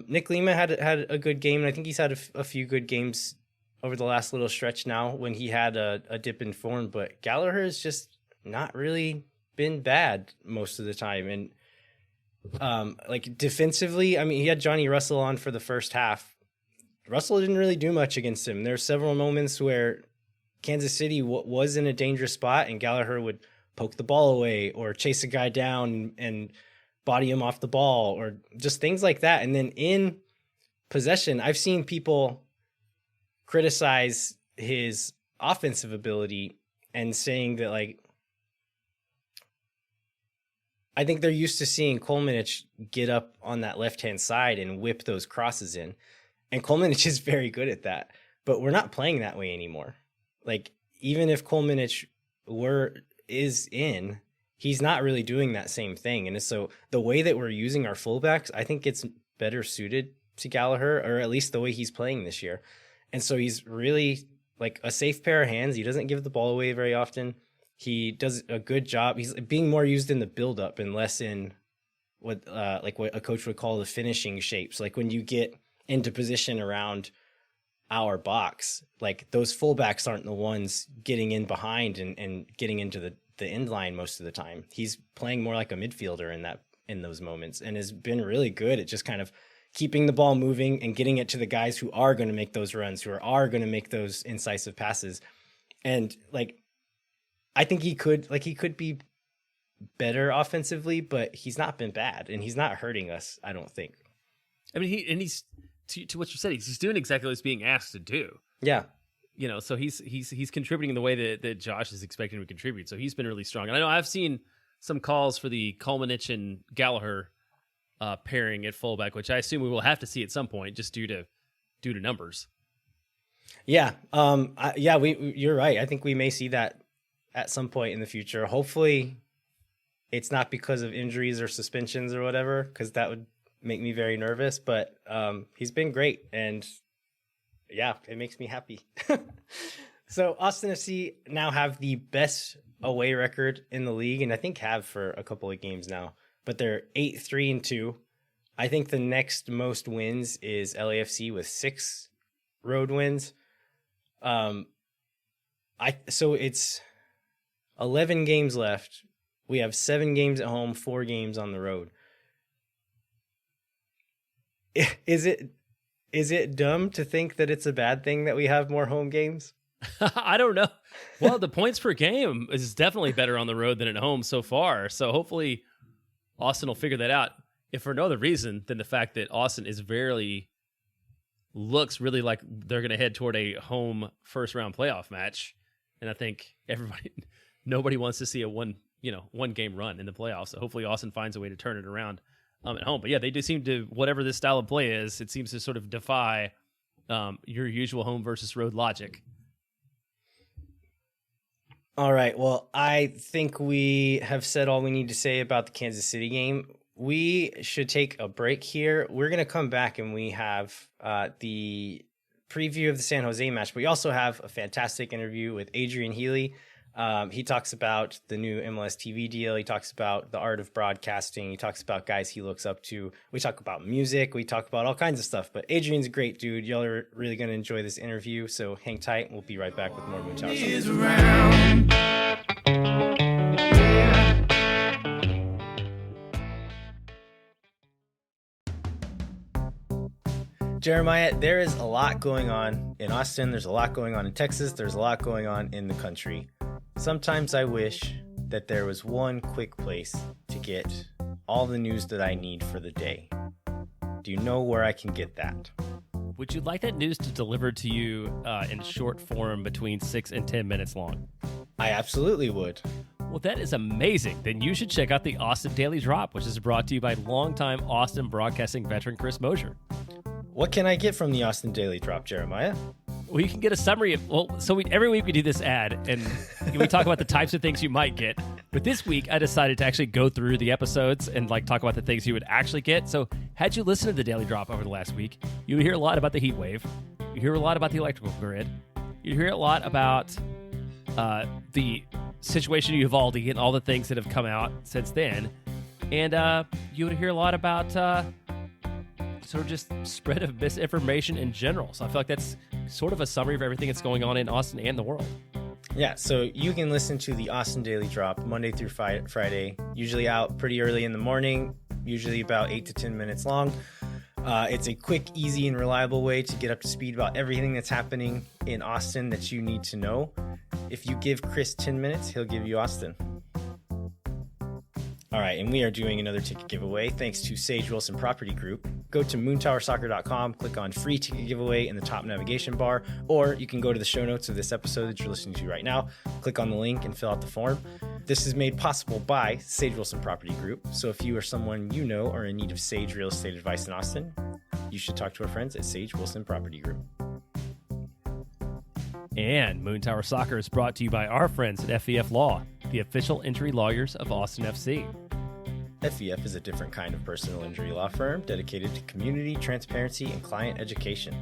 Nick Lima had a good game, and I think he's had a few good games over the last little stretch now when he had a dip in form. But Gallagher has just not really been bad most of the time. And like, defensively, I mean, he had Johnny Russell on for the first half. Russell didn't really do much against him. There were several moments where Kansas City was in a dangerous spot, and Gallagher would poke the ball away or chase a guy down and body him off the ball, or just things like that. And then in possession, I've seen people criticize his offensive ability and saying that, like, I think they're used to seeing Kolmanich get up on that left-hand side and whip those crosses in. And Kolmanich is very good at that, but we're not playing that way anymore. Like, even if Kolmanich is in, he's not really doing that same thing. And so the way that we're using our fullbacks, I think it's better suited to Gallagher, or at least the way he's playing this year. And so he's really like a safe pair of hands. He doesn't give the ball away very often. He does a good job. He's being more used in the build-up and less in what a coach would call the finishing shapes. Like, when you get into position around our box, like, those fullbacks aren't the ones getting in behind and getting into the end line most of the time. He's playing more like a midfielder in those moments, and has been really good at just kind of keeping the ball moving and getting it to the guys who are going to make those runs, who are going to make those incisive passes. And like, I think he could be better offensively, but he's not been bad, and he's not hurting us, I don't think. I mean, he's to what you said, he's doing exactly what he's being asked to do. Yeah. You know, so he's contributing in the way that Josh is expecting him to contribute. So he's been really strong. And I know I've seen some calls for the Kolmanich and Gallagher pairing at fullback, which I assume we will have to see at some point, just due to numbers. Yeah. You're right. I think we may see that at some point in the future. Hopefully it's not because of injuries or suspensions or whatever, because that would make me very nervous, but he's been great, and yeah, it makes me happy. So Austin FC now have the best away record in the league, and I think have for a couple of games now, but they're 8-3-2. I think the next most wins is LAFC with 6 road wins. So it's 11 games left. We have 7 games at home, 4 games on the road. Is it Is it dumb to think that it's a bad thing that we have more home games? I don't know. Well, the points per game is definitely better on the road than at home so far. So hopefully Austin will figure that out. If for no other reason than the fact that Austin looks really like they're going to head toward a home first round playoff match. And I think nobody wants to see a one game run in the playoffs. So hopefully Austin finds a way to turn it around at home. But yeah, they do seem to, whatever this style of play is, it seems to sort of defy your usual home versus road logic. All right. Well, I think we have said all we need to say about the Kansas City game. We should take a break here. We're going to come back and we have the preview of the San Jose match. But we also have a fantastic interview with Adrian Healey. He talks about the new MLS TV deal. He talks about the art of broadcasting. He talks about guys he looks up to. We talk about music. We talk about all kinds of stuff. But Adrian's a great dude. Y'all are really going to enjoy this interview. So hang tight. We'll be right back with more Moon Tower Soccer. Jeremiah, there is a lot going on in Austin. There's a lot going on in Texas. There's a lot going on in the country. Sometimes I wish that there was one quick place to get all the news that I need for the day. Do you know where I can get that? Would you like that news to deliver to you in short form between 6 and 10 minutes long? I absolutely would. Well, that is amazing. Then you should check out the Austin Daily Drop, which is brought to you by longtime Austin broadcasting veteran Chris Mosier. What can I get from the Austin Daily Drop, Jeremiah? Well, you can get a summary of, every week we do this ad, and we talk about the types of things you might get. But this week, I decided to actually go through the episodes and talk about the things you would actually get. So had you listened to the Daily Drop over the last week, you would hear a lot about the heat wave. You hear a lot about the electrical grid. You hear a lot about the situation in Uvalde and all the things that have come out since then. And you would hear a lot about sort of just spread of misinformation in general. So I feel like that's sort of a summary of everything that's going on in Austin and the world. Yeah, so you can listen to the Austin Daily Drop Monday through Friday, usually out pretty early in the morning, usually about 8 to 10 minutes long. It's a quick, easy, and reliable way to get up to speed about everything that's happening in Austin that you need to know. If you give Chris 10 minutes, he'll give you Austin. All right, and we are doing another ticket giveaway thanks to Sage Wilson Property Group. Go to moontowersoccer.com, click on free ticket giveaway in the top navigation bar, or you can go to the show notes of this episode that you're listening to right now, click on the link and fill out the form. This is made possible by Sage Wilson Property Group. So if you or someone you know are in need of Sage real estate advice in Austin, you should talk to our friends at Sage Wilson Property Group. And Moon Tower Soccer is brought to you by our friends at FEF Law, the official injury lawyers of Austin FC. FEF is a different kind of personal injury law firm dedicated to community, transparency, and client education.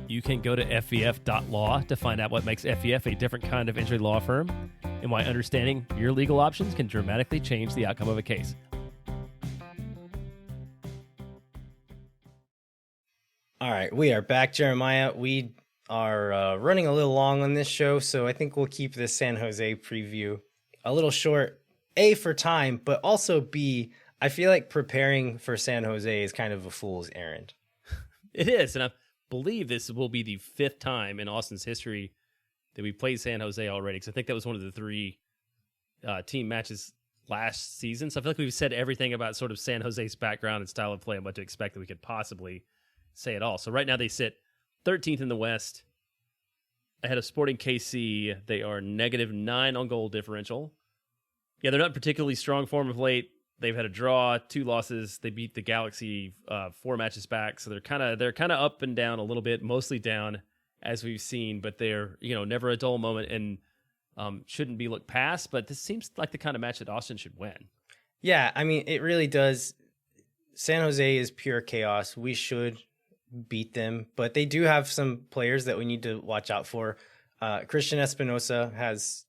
You can go to fef.law to find out what makes FEF a different kind of injury law firm and why understanding your legal options can dramatically change the outcome of a case. All right, we are back, Jeremiah. We are running a little long on this show, so I think we'll keep this San Jose preview a little short, A, for time, but also B, I feel like preparing for San Jose is kind of a fool's errand. It is, and I believe this will be the 5th time in Austin's history that we played San Jose already, because I think that was one of the 3 team matches last season. So I feel like we've said everything about sort of San Jose's background and style of play and what to expect that we could possibly say it all. So right now they sit 13th in the West, ahead of Sporting KC. They are -9 on goal differential. Yeah, they're not particularly strong form of late. They've had a draw, 2 losses. They beat the Galaxy 4 matches back, so they're kind of up and down a little bit, mostly down as we've seen. But they're never a dull moment and shouldn't be looked past. But this seems like the kind of match that Austin should win. Yeah, I mean it really does. San Jose is pure chaos. We should beat them, but they do have some players that we need to watch out for. Christian Espinosa has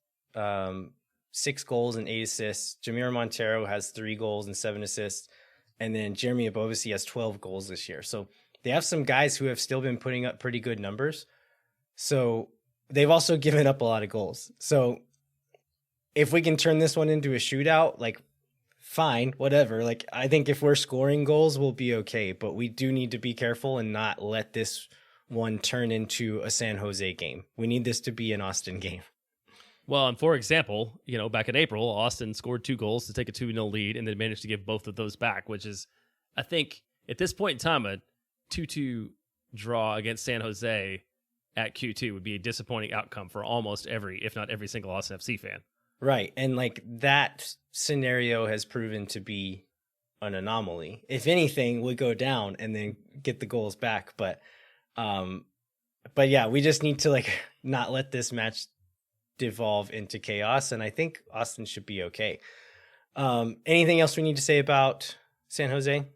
6 goals and 8 assists. Jamir Montero has 3 goals and 7 assists. And then Jeremy Abovisi has 12 goals this year. So they have some guys who have still been putting up pretty good numbers. So they've also given up a lot of goals. So if we can turn this one into a shootout, fine, whatever. Like, I think if we're scoring goals, we'll be okay, but we do need to be careful and not let this one turn into a San Jose game. We need this to be an Austin game. Well, and for example, back in April, Austin scored 2 goals to take a 2-0 lead and then managed to give both of those back, which is, I think, at this point in time, a 2-2 draw against San Jose at Q2 would be a disappointing outcome for almost every, if not every single Austin FC fan. Right. And like that scenario has proven to be an anomaly. If anything, we go down and then get the goals back. But yeah, we just need to like not let this match devolve into chaos. And I think Austin should be okay. Anything else we need to say about San Jose?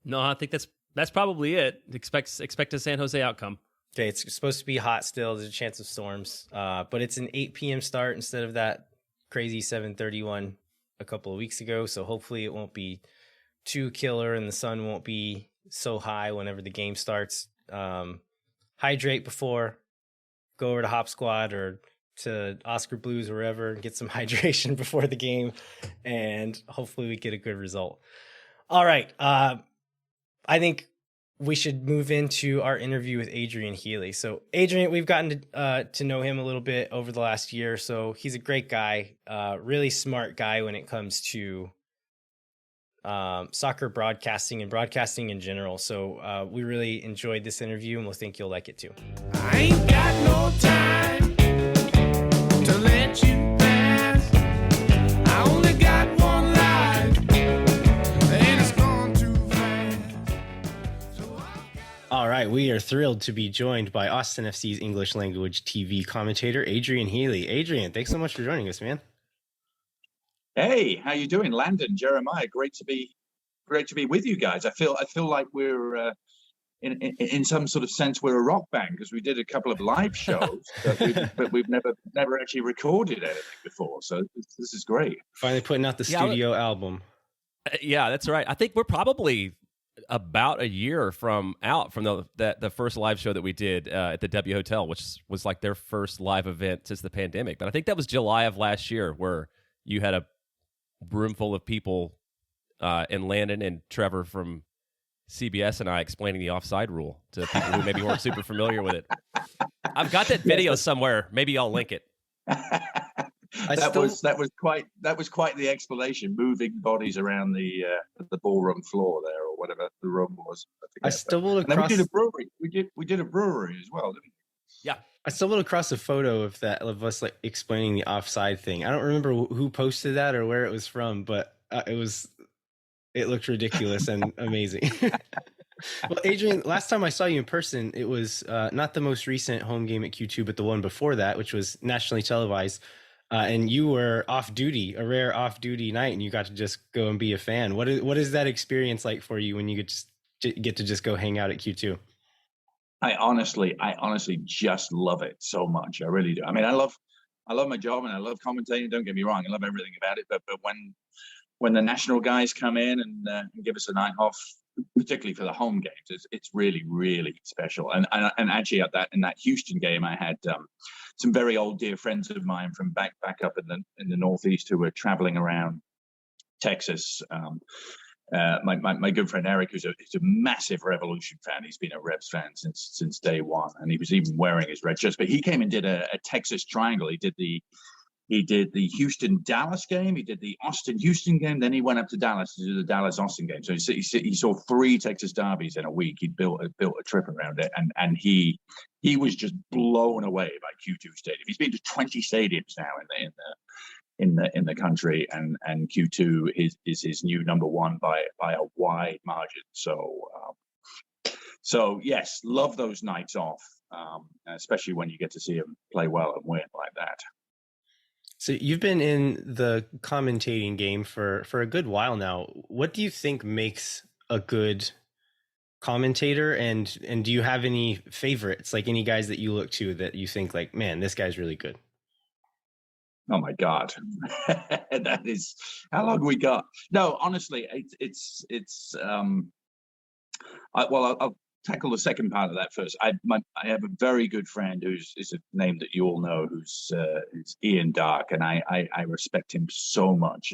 No, I think that's probably it. Expect a San Jose outcome. Okay, it's supposed to be hot still. There's a chance of storms, but it's an 8 p.m. start instead of that crazy 7:31 a couple of weeks ago. So hopefully it won't be too killer and the sun won't be so high whenever the game starts. Hydrate before, go over to Hop Squad or to Oscar Blues or wherever and get some hydration before the game, and hopefully we get a good result. All right. I think we should move into our interview with Adrian Healey. So Adrian, we've gotten to know him a little bit over the last year. So he's a great guy, really smart guy when it comes to soccer broadcasting and broadcasting in general. So we really enjoyed this interview and we'll think you'll like it too. I ain't got no time to let you pass. I only got one life and it's gone too fast. All right, we are thrilled to be joined by Austin FC's English language TV commentator, Adrian Healey. Adrian, thanks so much for joining us, man. Hey, how you doing, Landon, Jeremiah? Great to be with you guys. I feel like we're in some sort of sense we're a rock band because we did a couple of live shows, but we've never actually recorded anything before. So this is great. Finally putting out the studio album. Yeah, that's right. I think we're probably about a year from the first live show that we did at the W Hotel, which was like their first live event since the pandemic. But I think that was July of last year where you had a room full of people and Landon and Trevor from CBS and I explaining the offside rule to people who maybe weren't super familiar with it. I've got that video somewhere. Maybe I'll link it. That was quite the explanation, moving bodies around the ballroom floor there or whatever the room was. I stumbled across. We did a brewery. We did a brewery as well, didn't we? Yeah. I stumbled across a photo of us like explaining the offside thing. I don't remember who posted that or where it was from, but it looked ridiculous and amazing. Well, Adrian, last time I saw you in person, it was not the most recent home game at Q2, but the one before that, which was nationally televised. And you were off duty, a rare off duty night, and you got to just go and be a fan. What is that experience like for you when you get to just go hang out at Q2? I honestly just love it so much. I really do. I mean, I love my job and I love commentating. Don't get me wrong, I love everything about it. But when the national guys come in and give us a night off, particularly for the home games, it's really, really special. And actually in that Houston game, I had some very old dear friends of mine from back up in the Northeast who were traveling around Texas. My good friend Eric, who's a massive Revolution fan. He's been a Revs fan since day one, and he was even wearing his red shirts. But he came and did a Texas triangle. He did the Houston-Dallas game. He did the Austin-Houston game. Then he went up to Dallas to do the Dallas-Austin game. So he saw 3 Texas derbies in a week. He built a trip around it, and he was just blown away by Q2 Stadium. He's been to 20 stadiums now in the country, and Q2 is his new number one by a wide margin. So yes, love those nights off, especially when you get to see him play well and win like that. So you've been in the commentating game for a good while now. What do you think makes a good commentator, and do you have any favorites, like any guys that you look to that you think like, man, this guy's really good? Oh my God, that is how long we got. No, honestly, I'll tackle the second part of that first. I have a very good friend who's a name that you all know, who's Ian Dark, and I respect him so much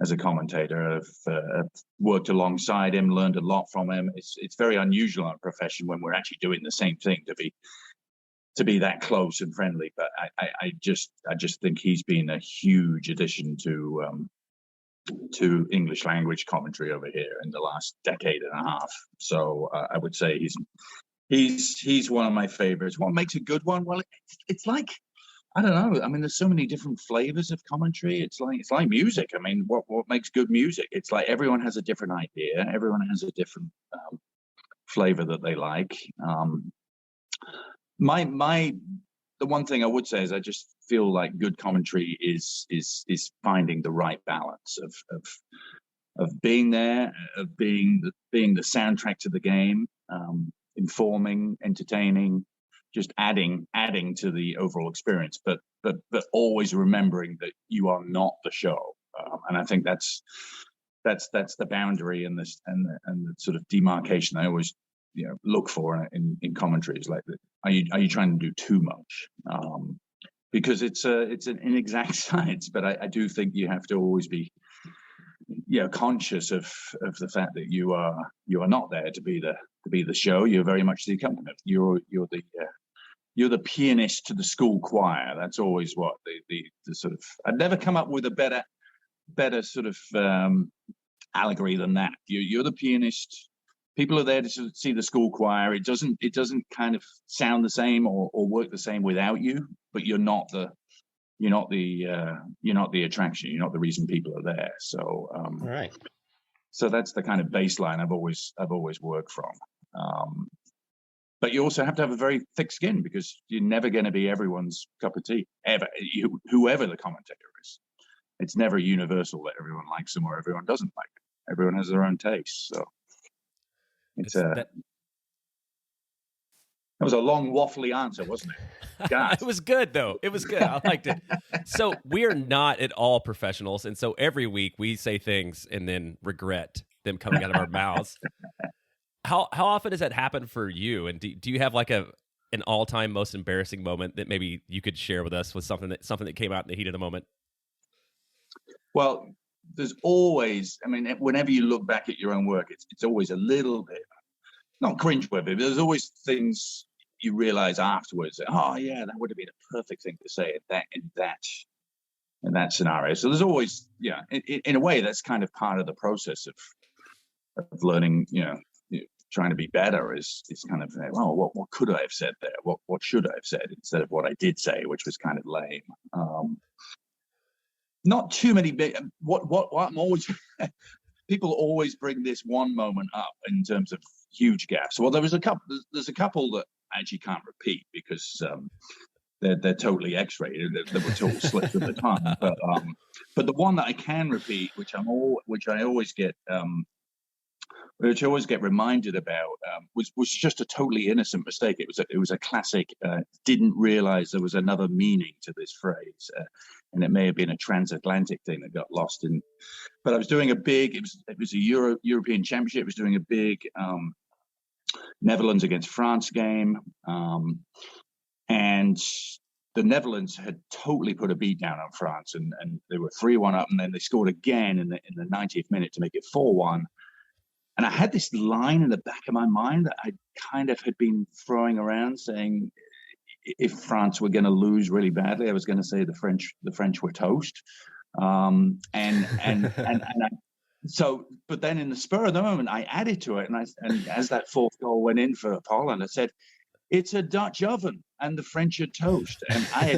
as a commentator. I've worked alongside him, learned a lot from him. It's very unusual in a profession when we're actually doing the same thing to be that close and friendly. But I just think he's been a huge addition to English language commentary over here in the last decade and a half. So I would say he's one of my favorites. What makes a good one? Well, it's like, I don't know. I mean, there's so many different flavors of commentary. It's like music. I mean, what makes good music? It's like everyone has a different idea. Everyone has a different flavor that they like. The one thing I would say is I just feel like good commentary is finding the right balance of being there, of being the soundtrack to the game, informing, entertaining, just adding to the overall experience, but always remembering that you are not the show. And I think that's the boundary and the sort of demarcation I always look for in commentaries. Like, are you trying to do too much? Because it's an inexact science, but I do think you have to always be conscious of the fact that you are not there to be the show. You're very much the accompaniment. You're the pianist to the school choir. That's always what the sort of. I'd never come up with a better sort of allegory than that. You're the pianist. People are there to see the school choir. It doesn't kind of sound the same or work the same without you. But you're not the attraction. You're not the reason people are there. So right. So that's the kind of baseline I've always worked from. But you also have to have a very thick skin, because you're never going to be everyone's cup of tea, ever. Whoever the commentator is, it's never universal that everyone likes them or everyone doesn't like them. Everyone has their own taste. So that was a long, waffly answer, wasn't it? God. It was good, though. It was good. I liked it. So we are not at all professionals, and so every week we say things and then regret them coming out of our mouths. How often does that happen for you? And do you have like an all-time most embarrassing moment that maybe you could share with us, with something that came out in the heat of the moment? Well, there's always, I mean, whenever you look back at your own work, it's always a little bit, not cringeworthy, but there's always things you realize afterwards that, oh yeah, that would have been a perfect thing to say in that scenario. So there's always, in a way, that's kind of part of the process of learning, trying to be better is kind of, well, what could I have said there? What should I have said instead of what I did say, which was kind of lame. Not too many big. What I'm always. People always bring this one moment up in terms of huge gaffes. Well, there's a couple that I actually can't repeat because they're totally X-rated. They were total slips at the time. But the one that I can repeat, which I always get reminded about, was just a totally innocent mistake. It was a classic. Didn't realize there was another meaning to this phrase, and it may have been a transatlantic thing that got lost in. But I was doing a big. It was a European Championship. I was doing a big Netherlands against France game, and the Netherlands had totally put a beat down on France, and they were 3-1 up, and then they scored again in the 90th minute to make it 4-1. And I had this line in the back of my mind that I kind of had been throwing around, saying if France were going to lose really badly, I was going to say the French were toast. But then in the spur of the moment, I added to it, and as that fourth goal went in for Poland, I said, "It's a Dutch oven, and the French are toast." And I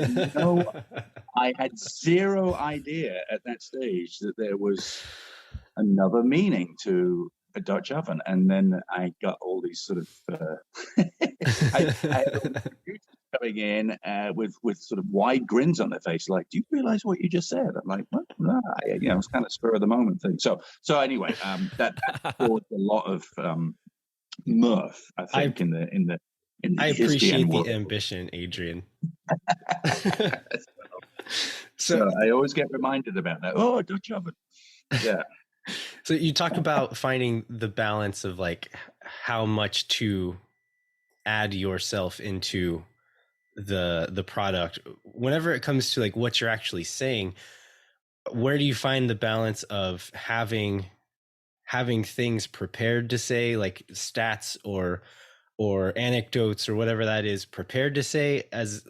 had zero idea at that stage that there was another meaning to a Dutch oven. And then I got all these sort of I had all the computers coming in with sort of wide grins on their face, like, "Do you realize what you just said?" I'm like, "What? No, it's kind of spur of the moment thing." So anyway, that caused a lot of mirth, I think, in the I appreciate the ambition, Adrian. So I always get reminded about that. Oh, Dutch oven. Yeah. So you talk about finding the balance of like how much to add yourself into the product whenever it comes to like what you're actually saying. where do you find the balance of having things prepared to say, like stats or anecdotes or whatever that is, prepared to say, as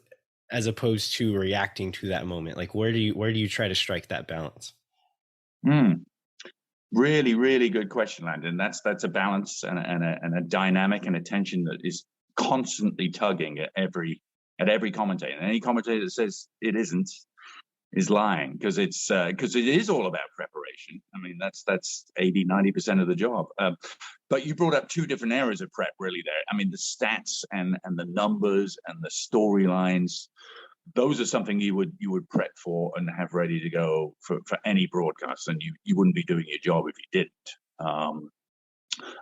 opposed to reacting to that moment? Like, where do you try to strike that balance? Really, really good question, Landon. That's a balance and a dynamic and a tension that is constantly tugging at every commentator. And any commentator that says it isn't is lying, because it is all about preparation. I mean, that's 80-90% of the job. But you brought up two different areas of prep really there. I mean, the stats and the numbers and the storylines, those are something you would prep for and have ready to go for any broadcast, and you wouldn't be doing your job if you didn't.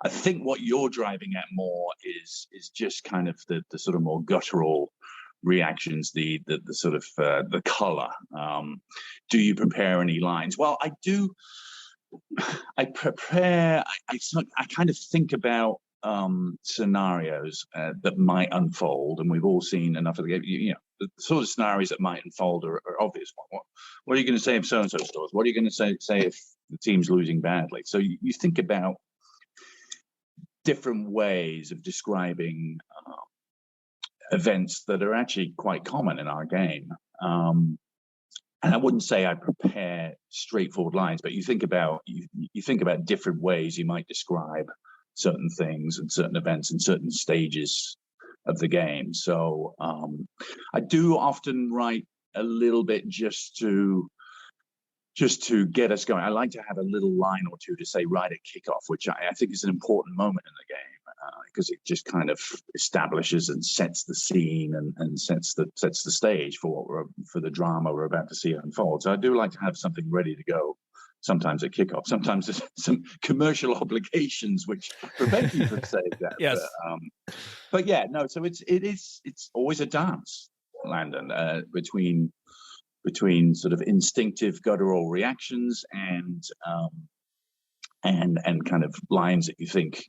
I think what you're driving at more is just kind of the sort of more guttural reactions, the sort of the color. Do you prepare any lines? Well, I do. I prepare. I kind of think about scenarios that might unfold, and we've all seen enough of the game. You know, the sort of scenarios that might unfold are obvious. What are you going to say if so and so scores? What are you going to say if the team's losing badly? So you think about different ways of describing events that are actually quite common in our game. And I wouldn't say I prepare straightforward lines, but you think about different ways you might describe certain things and certain events and certain stages of the game. So I do often write a little bit just to get us going. I like to have a little line or two to say right at kickoff, which I think is an important moment in the game, because it just kind of establishes and sets the scene and sets the stage for the drama we're about to see unfold. So I do like to have something ready to go. Sometimes at kickoff, sometimes there's some commercial obligations which prevent you from saying that. Yes. But yeah, no. So it's always a dance, Landon, between sort of instinctive guttural reactions and kind of lines that you think,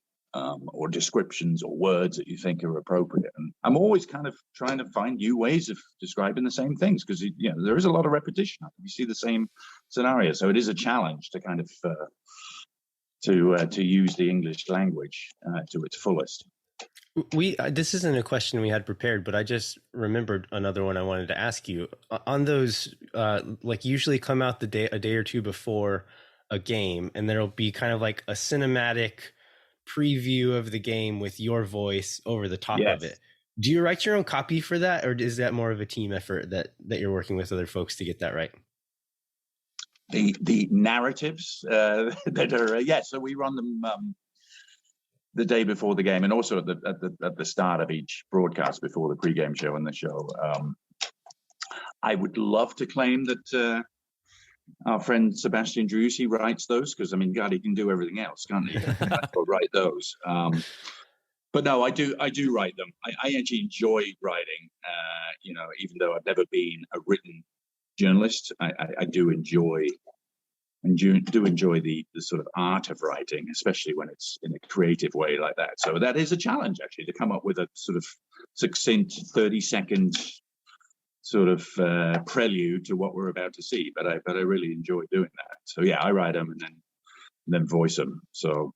or descriptions or words that you think are appropriate. And I'm always kind of trying to find new ways of describing the same things, because there is a lot of repetition. You see the same scenario, so it is a challenge to kind of to use the English language to its fullest. This isn't a question we had prepared, but I just remembered another one I wanted to ask you. On those, like, usually come out a day or two before a game, and there'll be kind of like a cinematic preview of the game with your voice over the top of it. Do you write your own copy for that, or is that more of a team effort that you're working with other folks to get that right? The narratives that are so we run them the day before the game, and also at the start of each broadcast before the pregame show and the show. I would love to claim that our friend Sebastian Driussi writes those, because I mean, God, he can do everything else, can't he? Write those. But no, I do write them. I actually enjoy writing. Even though I've never been a written journalist, I do enjoy the sort of art of writing, especially when it's in a creative way like that. So that is a challenge, actually, to come up with a sort of succinct 30-second sort of prelude to what we're about to see. But I really enjoy doing that. So yeah, I write them and then voice them. So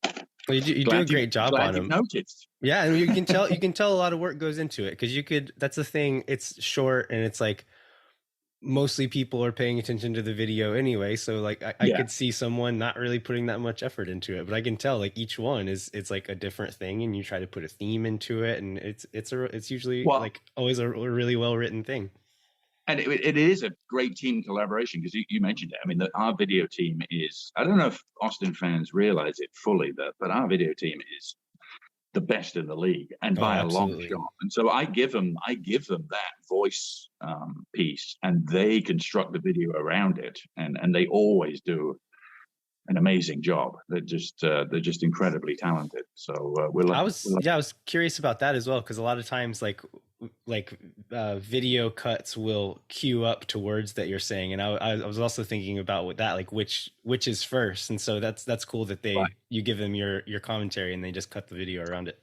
well, you do a great job on them. Noticed. Yeah, and you can tell a lot of work goes into it, because that's the thing. It's short, and it's like mostly people are paying attention to the video anyway. So like I could see someone not really putting that much effort into it, but I can tell like each one it's like a different thing, and you try to put a theme into it, and it's usually like always a really well written thing. And it is a great team collaboration, because you mentioned it. I mean, our video team is, I don't know if Austin fans realize it fully, but our video team is the best in the league, and by a long shot. And so I give them that voice piece, and they construct the video around it, and they always do an amazing job. They're just incredibly talented. So I was curious about that as well, because a lot of times like video cuts will cue up to words that you're saying, and I was also thinking about with that, like which is first, and so that's cool that you give them your commentary and they just cut the video around it.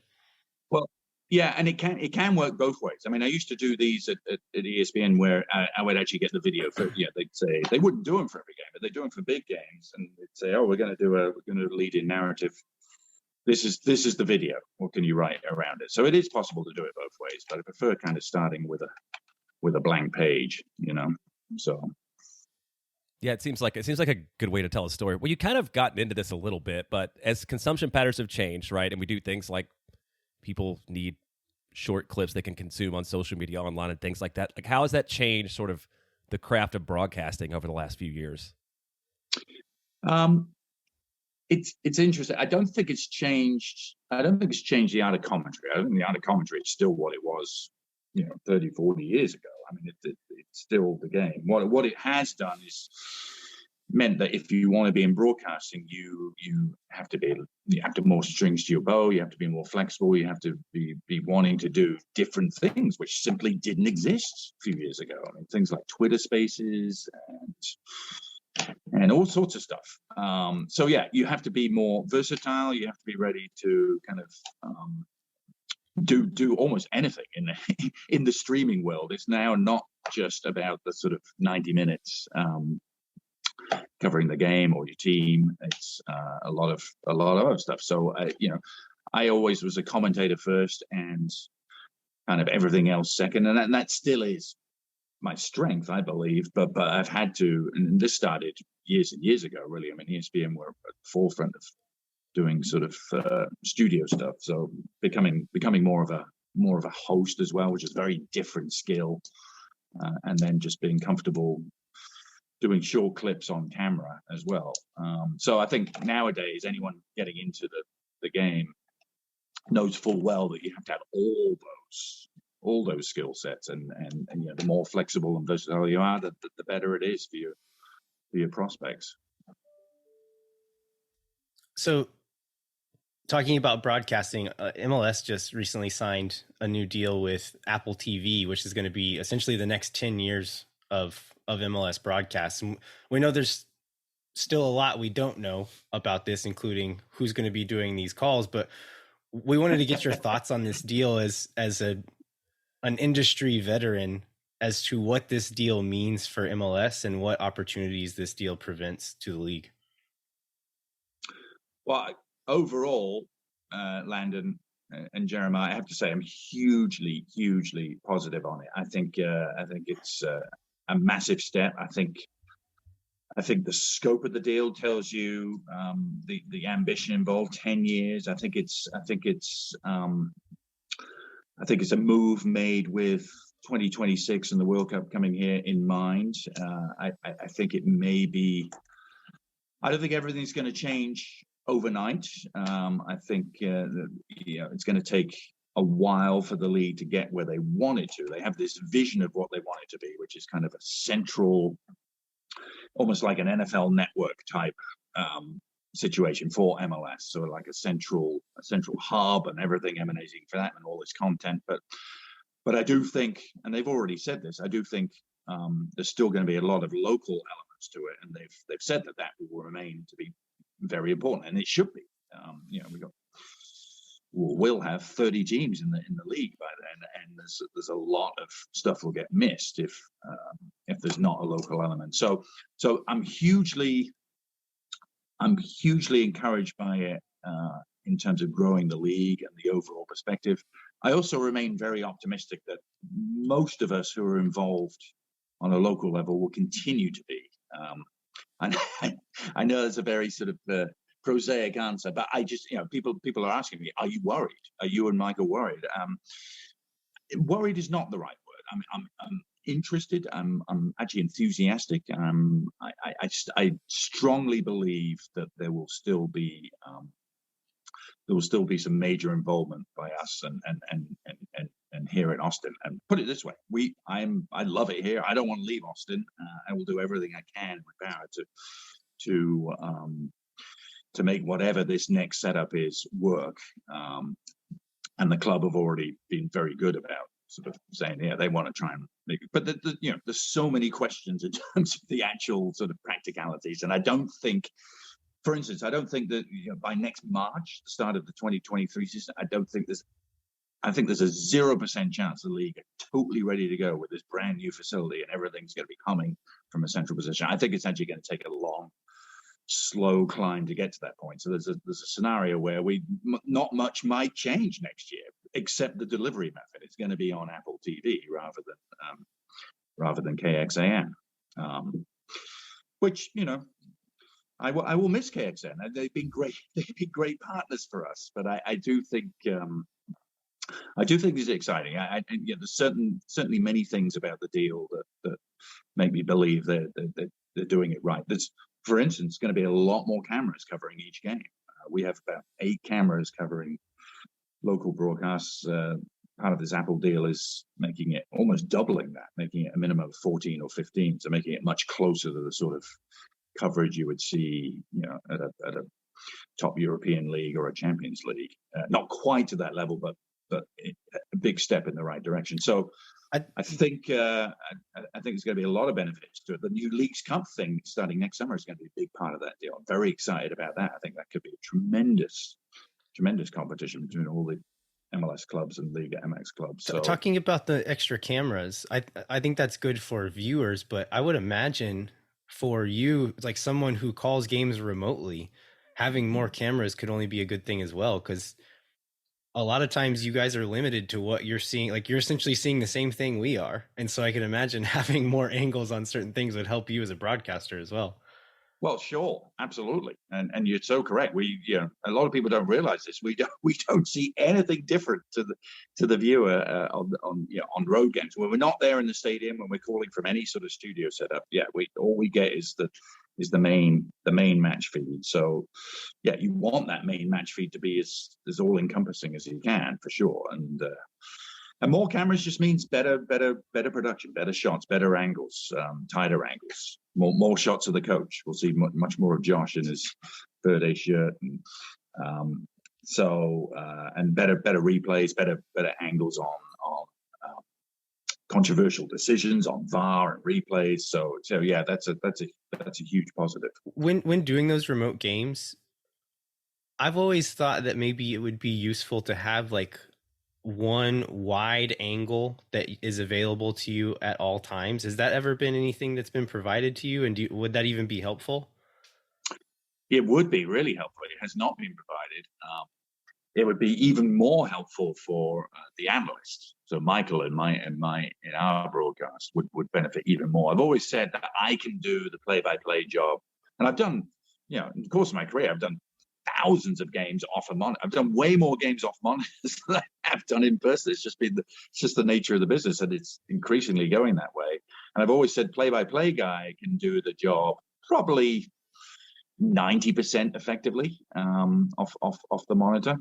Well, Yeah, and it can work both ways. I mean, I used to do these at ESPN where I would actually get the video for. Yeah, they'd say they wouldn't do them for every game, but they do them for big games, and they'd say, "Oh, we're going to lead in narrative. This is the video. What can you write around it?" So it is possible to do it both ways, but I prefer kind of starting with a blank page, you know. So Yeah, it seems like a good way to tell a story. Well, you kind of gotten into this a little bit, but as consumption patterns have changed, right, and we do things like people need short clips they can consume on social media, online, and things like that. Like, how has that changed sort of the craft of broadcasting over the last few years? It's interesting. I don't think it's changed the art of commentary. I think the art of commentary is still what it was, 30, 40 years ago. I mean, it's still the game. What it has done is meant that if you want to be in broadcasting, you have to more strings to your bow. You have to be more flexible. You have to be wanting to do different things, which simply didn't exist a few years ago. I mean, things like Twitter Spaces and all sorts of stuff. So yeah, you have to be more versatile. You have to be ready to kind of do almost anything in the streaming world. It's now not just about the sort of 90 minutes. Covering the game or your team. It's a lot of other stuff. So I always was a commentator first and kind of everything else second, and that still is my strength, I believe. But I've had to, and this started years and years ago, really. I mean, ESPN were at the forefront of doing sort of studio stuff. So becoming more of a host as well, which is a very different skill, and then just being comfortable doing short clips on camera as well. So I think nowadays anyone getting into the game knows full well that you have to have all those skill sets, and the more flexible and versatile you are, the better it is for your prospects. So, talking about broadcasting, MLS just recently signed a new deal with Apple TV, which is going to be essentially the next 10 years of MLS broadcasts. And we know there's still a lot we don't know about this, including who's going to be doing these calls. But we wanted to get your thoughts on this deal as an industry veteran as to what this deal means for MLS and what opportunities this deal prevents to the league. Well, overall, Landon and Jeremiah, I have to say I'm hugely, hugely positive on it. I think it's a massive step. I think the scope of the deal tells you the ambition involved. 10 years. I think it's a move made with 2026 and the World Cup coming here in mind. I think it may be. I don't think everything's going to change overnight. I think it's going to take a while for the league to get where they want it to. They have this vision of what they want it to be, which is kind of a central, almost like an NFL network type situation for MLS. So like a central hub and everything emanating from that and all this content. But I do think, and they've already said this, I do think there's still going to be a lot of local elements to it, and they've said that will remain to be very important, and it should be. We'll have 30 teams in the league by then, and there's a lot of stuff will get missed if there's not a local element. So I'm hugely encouraged by it in terms of growing the league and the overall perspective. I also remain very optimistic that most of us who are involved on a local level will continue to be. And I know it's a very sort of prosaic answer, but I just, people are asking me, are you worried? Are you and Michael worried? Worried is not the right word. I'm interested. I'm actually enthusiastic. I strongly believe that there will still be some major involvement by us and here in Austin. And put it this way, I love it here. I don't want to leave Austin. I will do everything I can in my power to make whatever this next setup is work. And the club have already been very good about sort of saying, yeah, they want to try and make it. But there's so many questions in terms of the actual sort of practicalities. And I don't think, for instance, that by next March, the start of the 2023 season, I don't think there's I think there's a 0% chance the league are totally ready to go with this brand new facility and everything's going to be coming from a central position. I think it's actually going to take a long, slow climb to get to that point. So there's a scenario where not much might change next year, except the delivery method. It's going to be on Apple TV rather than KXAN, which, you know, I will miss KXN. They've been great. They've been great partners for us. But I do think this is exciting. There's certainly many things about the deal that make me believe they're doing it right. There's, for instance, going to be a lot more cameras covering each game. We have about 8 cameras covering local broadcasts. Part of this Apple deal is making it almost doubling that, making it a minimum of 14 or 15, so making it much closer to the sort of coverage you would see, you know, at a top European league or a Champions League. Not quite to that level, but a big step in the right direction. So I think there's going to be a lot of benefits to it. The new Leagues Cup thing starting next summer is going to be a big part of that deal. I'm very excited about that. I think that could be a tremendous competition between all the MLS clubs and Liga MX clubs. So talking about the extra cameras, I think that's good for viewers, but I would imagine for you, like someone who calls games remotely, having more cameras could only be a good thing as well, because a lot of times you guys are limited to what you're seeing. Like, you're essentially seeing the same thing we are. And so I can imagine having more angles on certain things would help you as a broadcaster as well. Well, sure, absolutely, and you're so correct. A lot of people don't realize this. We don't see anything different to the viewer on road games when we're not there in the stadium, when we're calling from any sort of studio setup. Yeah, all we get is the main match feed. So yeah, you want that main match feed to be as all encompassing as you can, for sure. And more cameras just means better production, better shots, better angles, tighter angles, more shots of the coach. We'll see much more of Josh in his third A shirt, and better replays, better angles on controversial decisions, on VAR and replays. So yeah, that's a huge positive. When doing those remote games, I've always thought that maybe it would be useful to have like one wide angle that is available to you at all times. Has that ever been anything that's been provided to you? And would that even be helpful? It would be really helpful. It has not been provided. It would be even more helpful for the analysts. So Michael in our broadcast would benefit even more. I've always said that I can do the play-by-play job, and I've done, in the course of my career, I've done thousands of games off a monitor. I've done way more games off monitors than I have done in person. It's just the nature of the business, and it's increasingly going that way. And I've always said play-by-play guy can do the job probably 90% effectively off the monitor.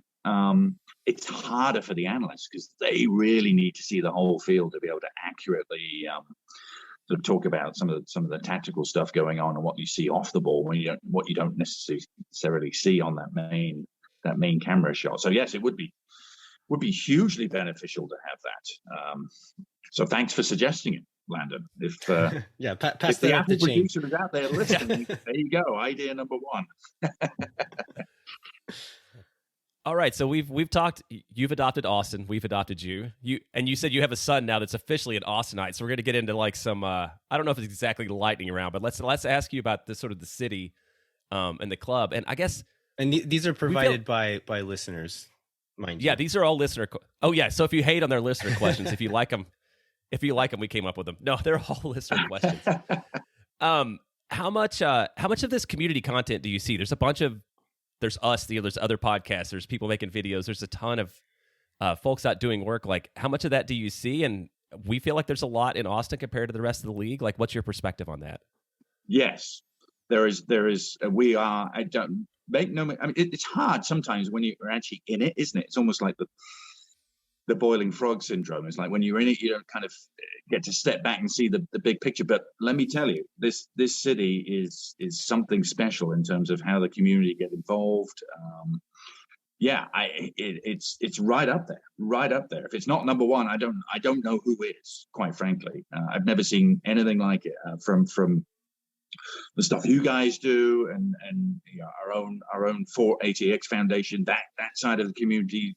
It's harder for the analysts because they really need to see the whole field to be able to accurately sort of talk about some of the tactical stuff going on and what you see off the ball what you don't necessarily see on that main camera shot. So yes, it would be hugely beneficial to have that. So thanks for suggesting it, Landon. If pass if that the up Apple the chain. producer is out there listening, there you go, idea number one. All right, so we've talked. You've adopted Austin. We've adopted you. You said you have a son now that's officially an Austinite. So we're going to get into like some. I don't know if it's exactly lightning round, but let's ask you about the sort of the city, and the club, and I guess. And these are provided by listeners, mind you. Yeah, these are all listener. Oh yeah, so if you hate on their listener questions, if you like them, we came up with them. No, they're all listener questions. How much of this community content do you see? There's us, there's other podcasts, there's people making videos, there's a ton of folks out doing work. Like, how much of that do you see? And we feel like there's a lot in Austin compared to the rest of the league. Like, what's your perspective on that? Yes, there is. We are. I don't make no. I mean, it's hard sometimes when you're actually in it, isn't it? It's almost like the boiling frog syndrome. It's like when you're in it, you don't kind of get to step back and see the big picture. But let me tell you, this city is something special in terms of how the community get involved. It's right up there. If it's not number one, I don't know who is, quite frankly. I've never seen anything like it from the stuff you guys do and our own 4ATX Foundation, that side of the community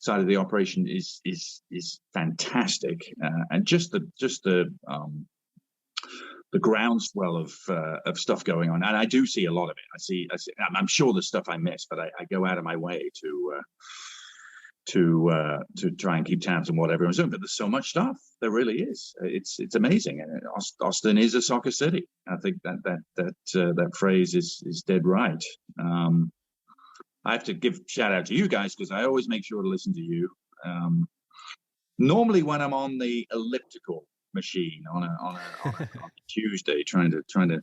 side of the operation is fantastic, and just the groundswell of stuff going on, and I do see a lot of it. I see. I'm sure there's stuff I miss, but I go out of my way to try and keep tabs on what everyone's doing. But there's so much stuff. There really is. It's amazing. And Austin is a soccer city. I think that phrase is dead right. I have to give shout out to you guys because I always make sure to listen to you. Normally when I'm on the elliptical machine on a Tuesday, trying to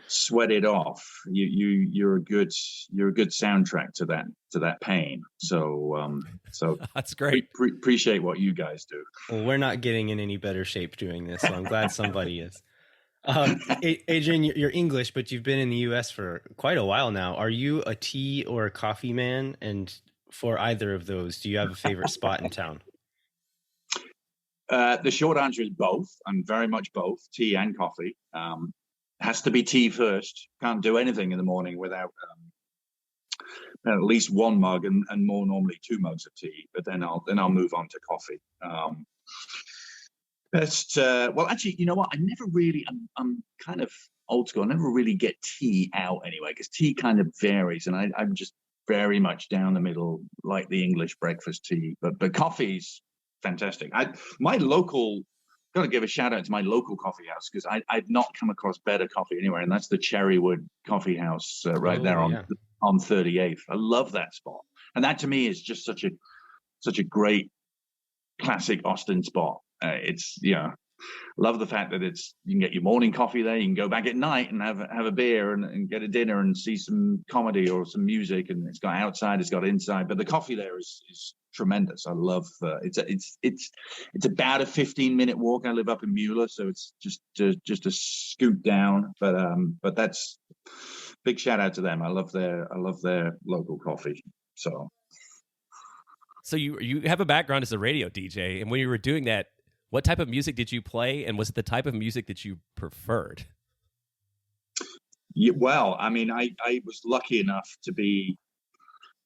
sweat it off, you're a good soundtrack to that pain. So That's great. Appreciate what you guys do. Well, we're not getting in any better shape doing this, so I'm glad somebody is. Adrian, you're English, but you've been in the U.S. for quite a while now. Are you a tea or a coffee man? And for either of those, do you have a favorite spot in town? The short answer is both. I'm very much both, tea and coffee. Has to be tea first. Can't do anything in the morning without at least one mug, and more normally 2 mugs of tea. But then I'll move on to coffee. Well, actually, you know what? I never really. I'm kind of old school. I never really get tea out anyway, because tea kind of varies, and I'm just very much down the middle, like the English breakfast tea. But coffee's fantastic. Got to give a shout out to my local coffee house, because I've not come across better coffee anywhere, and that's the Cherrywood Coffee House there on 38th. I love that spot, and that to me is just such a great classic Austin spot. It's love the fact that you can get your morning coffee there. You can go back at night and have a beer and get a dinner and see some comedy or some music. And it's got outside, it's got inside. But the coffee there is tremendous. I love. It's about a 15-minute walk. I live up in Mueller, so it's just a scoot down. But that's big shout out to them. I love their local coffee. So you have a background as a radio DJ, and when you were doing that, what type of music did you play, and was it the type of music that you preferred? Yeah, well, I mean, I was lucky enough to be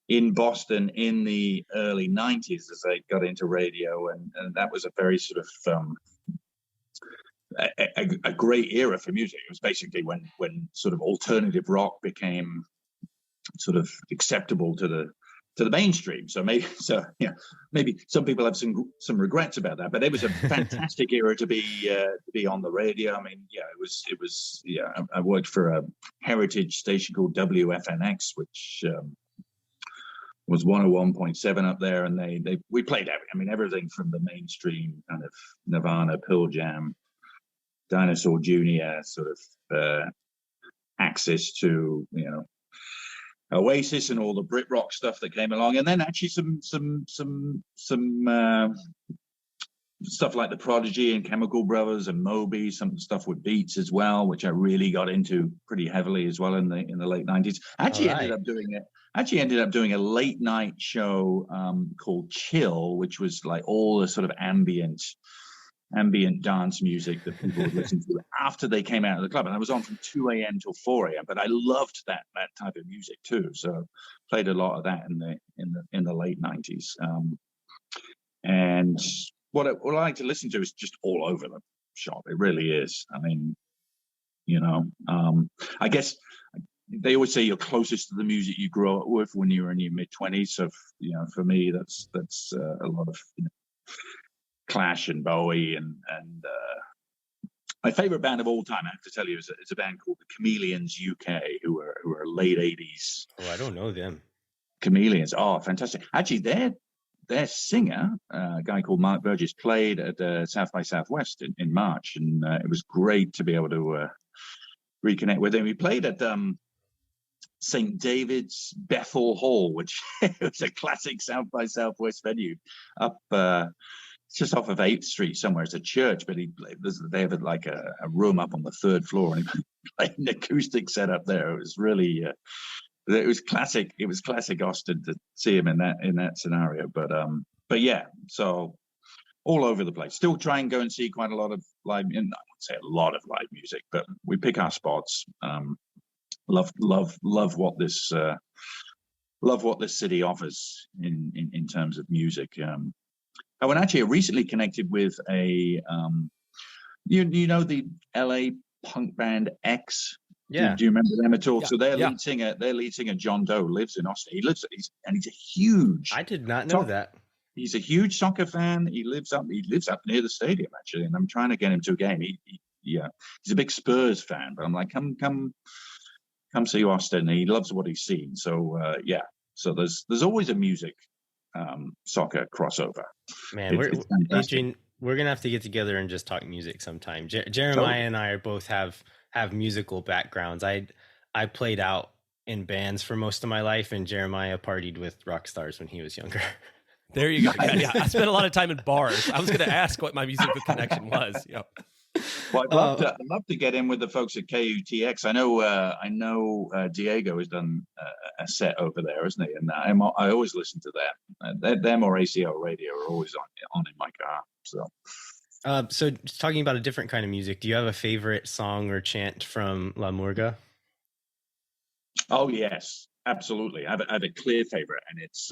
in Boston in the early 90s as I got into radio, and that was a very sort of a great era for music. It was basically when sort of alternative rock became sort of acceptable to the mainstream. So maybe some people have some regrets about that, but it was a fantastic era to be on the radio. I mean, it was I worked for a heritage station called WFNX, which was 101.7 up there, and we played everything from the mainstream kind of Nirvana, Pearl Jam, Dinosaur Jr. sort of Axis to Oasis and all the Brit rock stuff that came along, and then actually some stuff like the Prodigy and Chemical Brothers and Moby, some stuff with beats as well, which I really got into pretty heavily as well in the late 90s. Actually ended up doing a late night show called Chill, which was like all the sort of ambient dance music that people would listen to after they came out of the club. And I was on from 2 a.m. till 4 a.m. But I loved that type of music too. So played a lot of that in the late 90s. And what I like to listen to is just all over the shop. It really is. I mean, I guess they always say you're closest to the music you grow up with when you're in your mid-20s. So for me, that's a lot of Clash and Bowie and my favorite band of all time, I have to tell you, is a band called the Chameleons UK, who are late 80s. Oh, I don't know them. Chameleons, oh, fantastic! Actually, their singer, a guy called Mark Burgess, played at South by Southwest in March, and it was great to be able to reconnect with him. He played at St. David's Bethel Hall, which was a classic South by Southwest venue up. Just off of 8th Street somewhere. It's a church, but they have like a room up on the 3rd floor, and he played an acoustic setup there. It was really, it was classic. It was classic Austin to see him in that scenario. But yeah, so all over the place. Still try and go and see quite a lot of live. I wouldn't say a lot of live music, but we pick our spots. Love what this love what this city offers in terms of music. I actually recently connected with a you know the LA punk band X. Yeah. Do you remember them at all? Yeah. So their Yeah. lead singer John Doe lives in Austin. He's a huge. I did not know that. He's a huge soccer fan. He lives up near the stadium actually, and I'm trying to get him to a game. He's a big Spurs fan, but I'm like, come see Austin. He loves what he's seen. So so there's always a music soccer crossover. Man, It's fantastic. Adrian, we're gonna have to get together and just talk music sometime. Jeremiah and I are both have musical backgrounds. I played out in bands for most of my life, and Jeremiah partied with rock stars when he was younger. There you go. Yeah, I spent a lot of time in bars. I was going to ask what my musical connection was. Yep. Well, I'd love to get in with the folks at KUTX. I know Diego has done a set over there, isn't he? And I always listen to them. Them or ACL Radio are always on in my car. So talking about a different kind of music, do you have a favorite song or chant from La Murga? Oh yes, absolutely. I have a clear favorite, and it's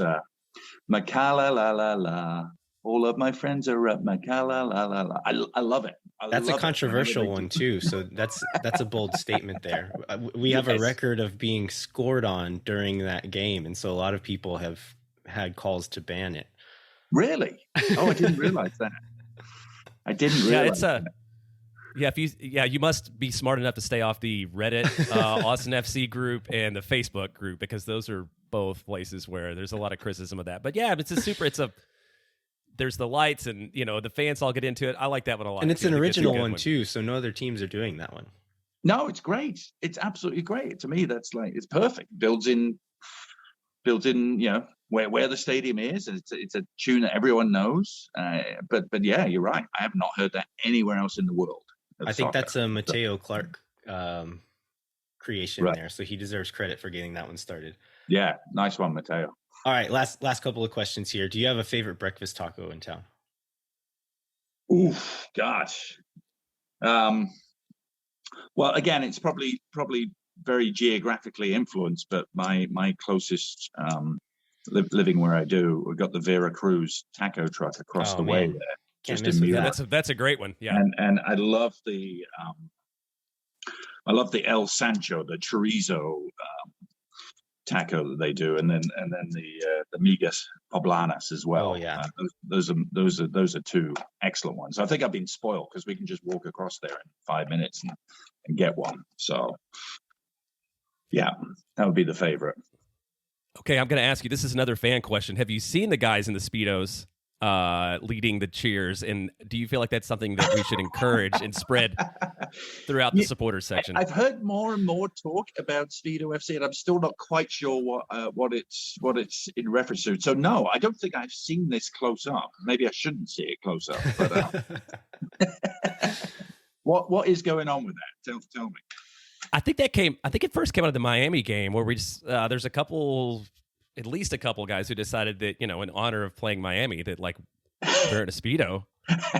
Macala la la la. All of my friends are up Macala la la la. I love it. That's a controversial one too. So that's a bold statement there. We have a record of being scored on during that game, and so a lot of people have had calls to ban it. Really? Oh, I didn't realize that. I didn't realize that. You must be smart enough to stay off the Reddit Austin FC group and the Facebook group, because those are both places where there's a lot of criticism of that. But yeah, there's the lights, and the fans all get into it. I like that one a lot. And it's an original one too, so no other teams are doing that one. No, it's great. It's absolutely great. To me, that's it's perfect. Builds in, where the stadium is. It's a tune that everyone knows. But yeah, you're right. I have not heard that anywhere else in the world. I think that's a Mateo Clark creation there, so he deserves credit for getting that one started. Yeah, nice one, Mateo. All right, last couple of questions here. Do you have a favorite breakfast taco in town? Ooh, gosh. Well, again, it's probably very geographically influenced, but my closest living where I do, we've got the Vera Cruz taco truck across the way there. Can't miss with that. That's a great one. Yeah, and I love the El Sancho, the chorizo taco that they do, and then the migas poblanas as well. Oh yeah, those are two excellent ones. I think I've been spoiled because we can just walk across there in 5 minutes and get one. So yeah, that would be the favorite. Okay, I'm going to ask you. This is another fan question. Have you seen the guys in the Speedos leading the cheers, and do you feel like that's something that we should encourage and spread throughout the supporters section? I've heard more and more talk about Speedo FC, and I'm still not quite sure what it's in reference to. So no, I don't think I've seen this close up. Maybe I shouldn't see it close up. But what is going on with that? Tell me. I think it first came out of the Miami game, where we just there's at least a couple guys who decided that, in honor of playing Miami, that wearing a Speedo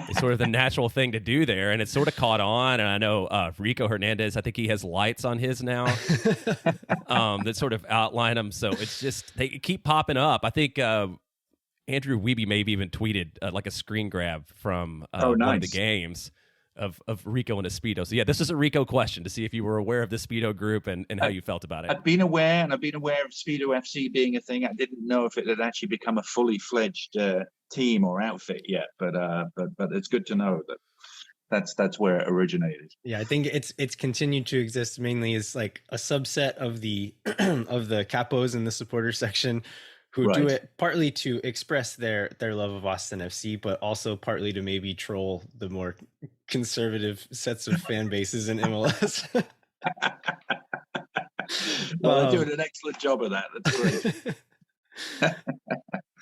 is sort of the natural thing to do there. And it sort of caught on. And I know Rico Hernandez, I think he has lights on his now that sort of outline them. So it's just, they keep popping up. I think Andrew Wiebe may have even tweeted a screen grab from one of the games of Rico and a Speedo. So yeah, this is a Rico question to see if you were aware of the Speedo group and how you felt about it. I've been aware of Speedo FC being a thing. I didn't know if it had actually become a fully fledged team or outfit yet, but it's good to know that's where it originated. Yeah, I think it's continued to exist mainly as a subset of the of the capos in the supporter section, who do it partly to express their love of Austin FC, but also partly to maybe troll the more conservative sets of fan bases in MLS. Well, they're doing an excellent job of that. That's great.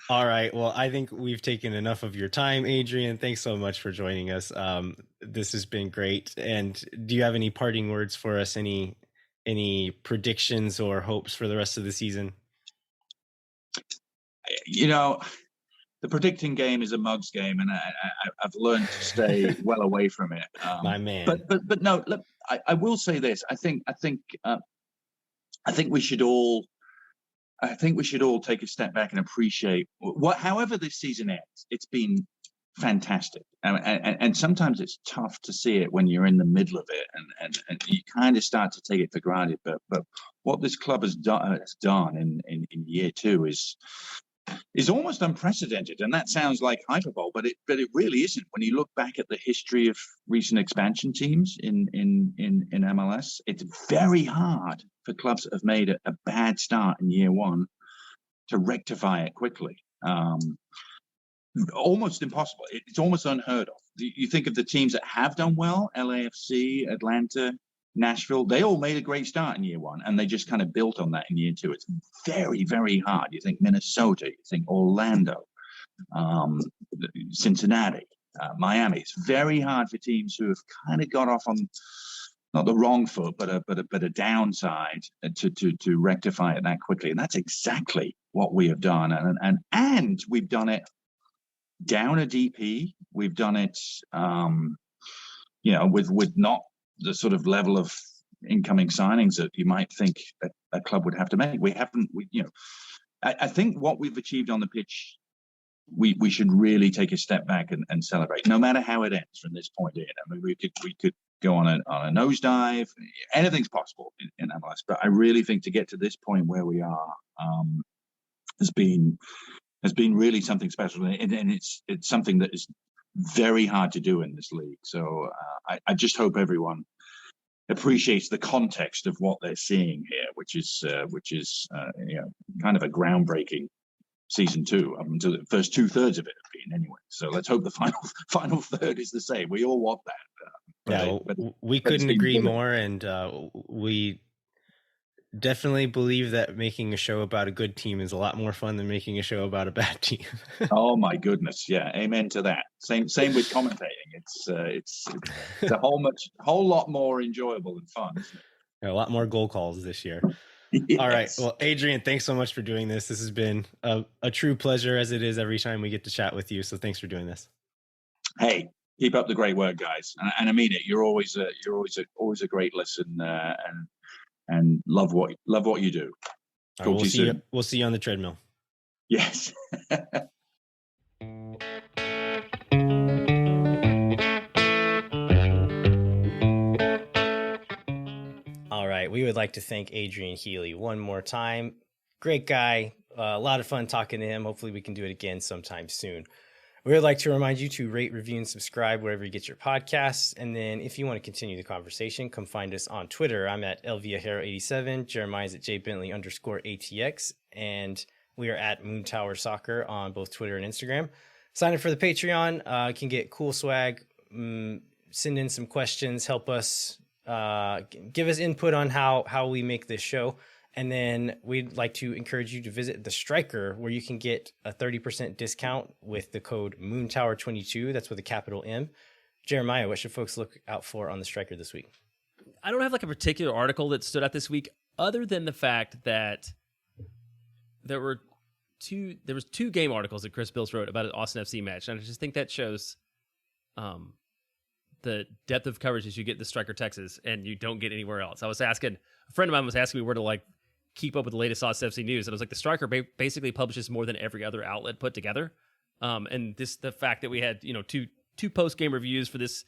All right. Well, I think we've taken enough of your time, Adrian. Thanks so much for joining us. This has been great. And do you have any parting words for us? Any predictions or hopes for the rest of the season? The predicting game is a mug's game, and I've learned to stay well away from it. My man. But no, look, I will say this. I think we should all I think we should all take a step back and appreciate however this season ends. It's been fantastic, and sometimes it's tough to see it when you're in the middle of it, and you kind of start to take it for granted. But what this club has done in year two is almost unprecedented, and that sounds like hyperbole, but it really isn't. When you look back at the history of recent expansion teams in MLS, it's very hard for clubs that have made a bad start in year one to rectify it quickly. Almost impossible. It's almost unheard of. You think of the teams that have done well: LAFC, Atlanta, Nashville. They all made a great start in year one, and they just kind of built on that in year two. It's very, very hard. You think Minnesota, you think Orlando, Cincinnati, Miami. It's very hard for teams who have kind of got off on not the wrong foot, but a downside to rectify it that quickly. And that's exactly what we have done. And we've done it down a DP. We've done it, with not the sort of level of incoming signings that you might think a club would have to make. I think what we've achieved on the pitch, we should really take a step back and celebrate, no matter how it ends from this point in. I mean, we could go on a nosedive. Anything's possible in MLS, but I really think to get to this point where we are has been really something special, and it's something that is very hard to do in this league. So I just hope everyone appreciates the context of what they're seeing here, which is kind of a groundbreaking season two, up until the first 2/3 of it have been anyway. So let's hope the final third is the same. We all want that. We couldn't agree more, and we definitely believe that making a show about a good team is a lot more fun than making a show about a bad team. Oh my goodness, yeah, amen to that. Same with commentating. It's a whole lot more enjoyable and fun, isn't it? A lot more goal calls this year. Yes. All right, well, Adrian, thanks so much for doing this. This has been a true pleasure, as it is every time we get to chat with you. So thanks for doing this. Hey, keep up the great work, guys, and I mean it. You're always a great listen, and love what you do. Right, we'll see you on the treadmill. Yes. All right, we would like to thank Adrian Healey one more time. Great guy. A lot of fun talking to him. Hopefully we can do it again sometime soon. We would like to remind you to rate, review, and subscribe wherever you get your podcasts. And then if you want to continue the conversation, come find us on Twitter. I'm at LViajero87. Jeremiah's at JBentley_ATX. And we are at Moon Tower Soccer on both Twitter and Instagram. Sign up for the Patreon. Can get cool swag. Send in some questions. Help us. Give us input on how we make this show. And then we'd like to encourage you to visit the Striker, where you can get a 30% discount with the code MoonTower22. That's with a capital M. Jeremiah, what should folks look out for on the Striker this week? I don't have like a particular article that stood out this week, other than the fact that there was two game articles that Chris Bills wrote about an Austin FC match, and I just think that shows the depth of coverage that you get in the Striker Texas and you don't get anywhere else. A friend of mine was asking me where to keep up with the latest Austin FC news, and I was like, the Striker basically publishes more than every other outlet put together. And the fact that we had two post game reviews for this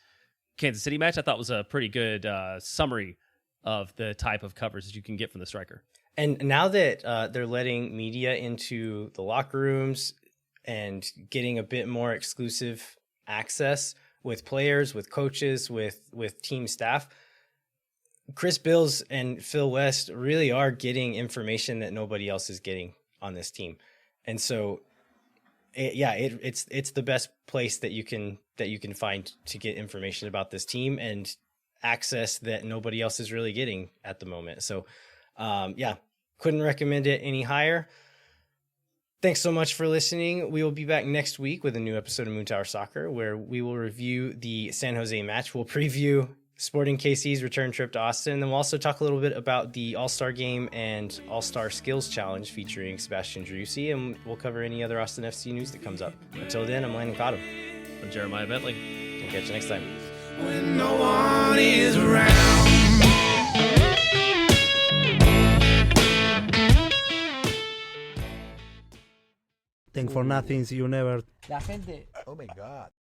Kansas City match, I thought was a pretty good summary of the type of coverage that you can get from the Striker. And now that they're letting media into the locker rooms and getting a bit more exclusive access with players, with coaches, with team staff, Chris Bills and Phil West really are getting information that nobody else is getting on this team. And so, it's the best place that you can find to get information about this team and access that nobody else is really getting at the moment. So, couldn't recommend it any higher. Thanks so much for listening. We will be back next week with a new episode of Moon Tower Soccer, where we will review the San Jose match. We'll preview Sporting KC's return trip to Austin. And then we'll also talk a little bit about the All-Star Game and All-Star Skills Challenge featuring Sebastian Driussi, and we'll cover any other Austin FC news that comes up. Until then, I'm Landon Cottom. I'm Jeremiah Bentley. We'll catch you next time. When no one is around. Thank for nothings. You never. La gente. Oh my God.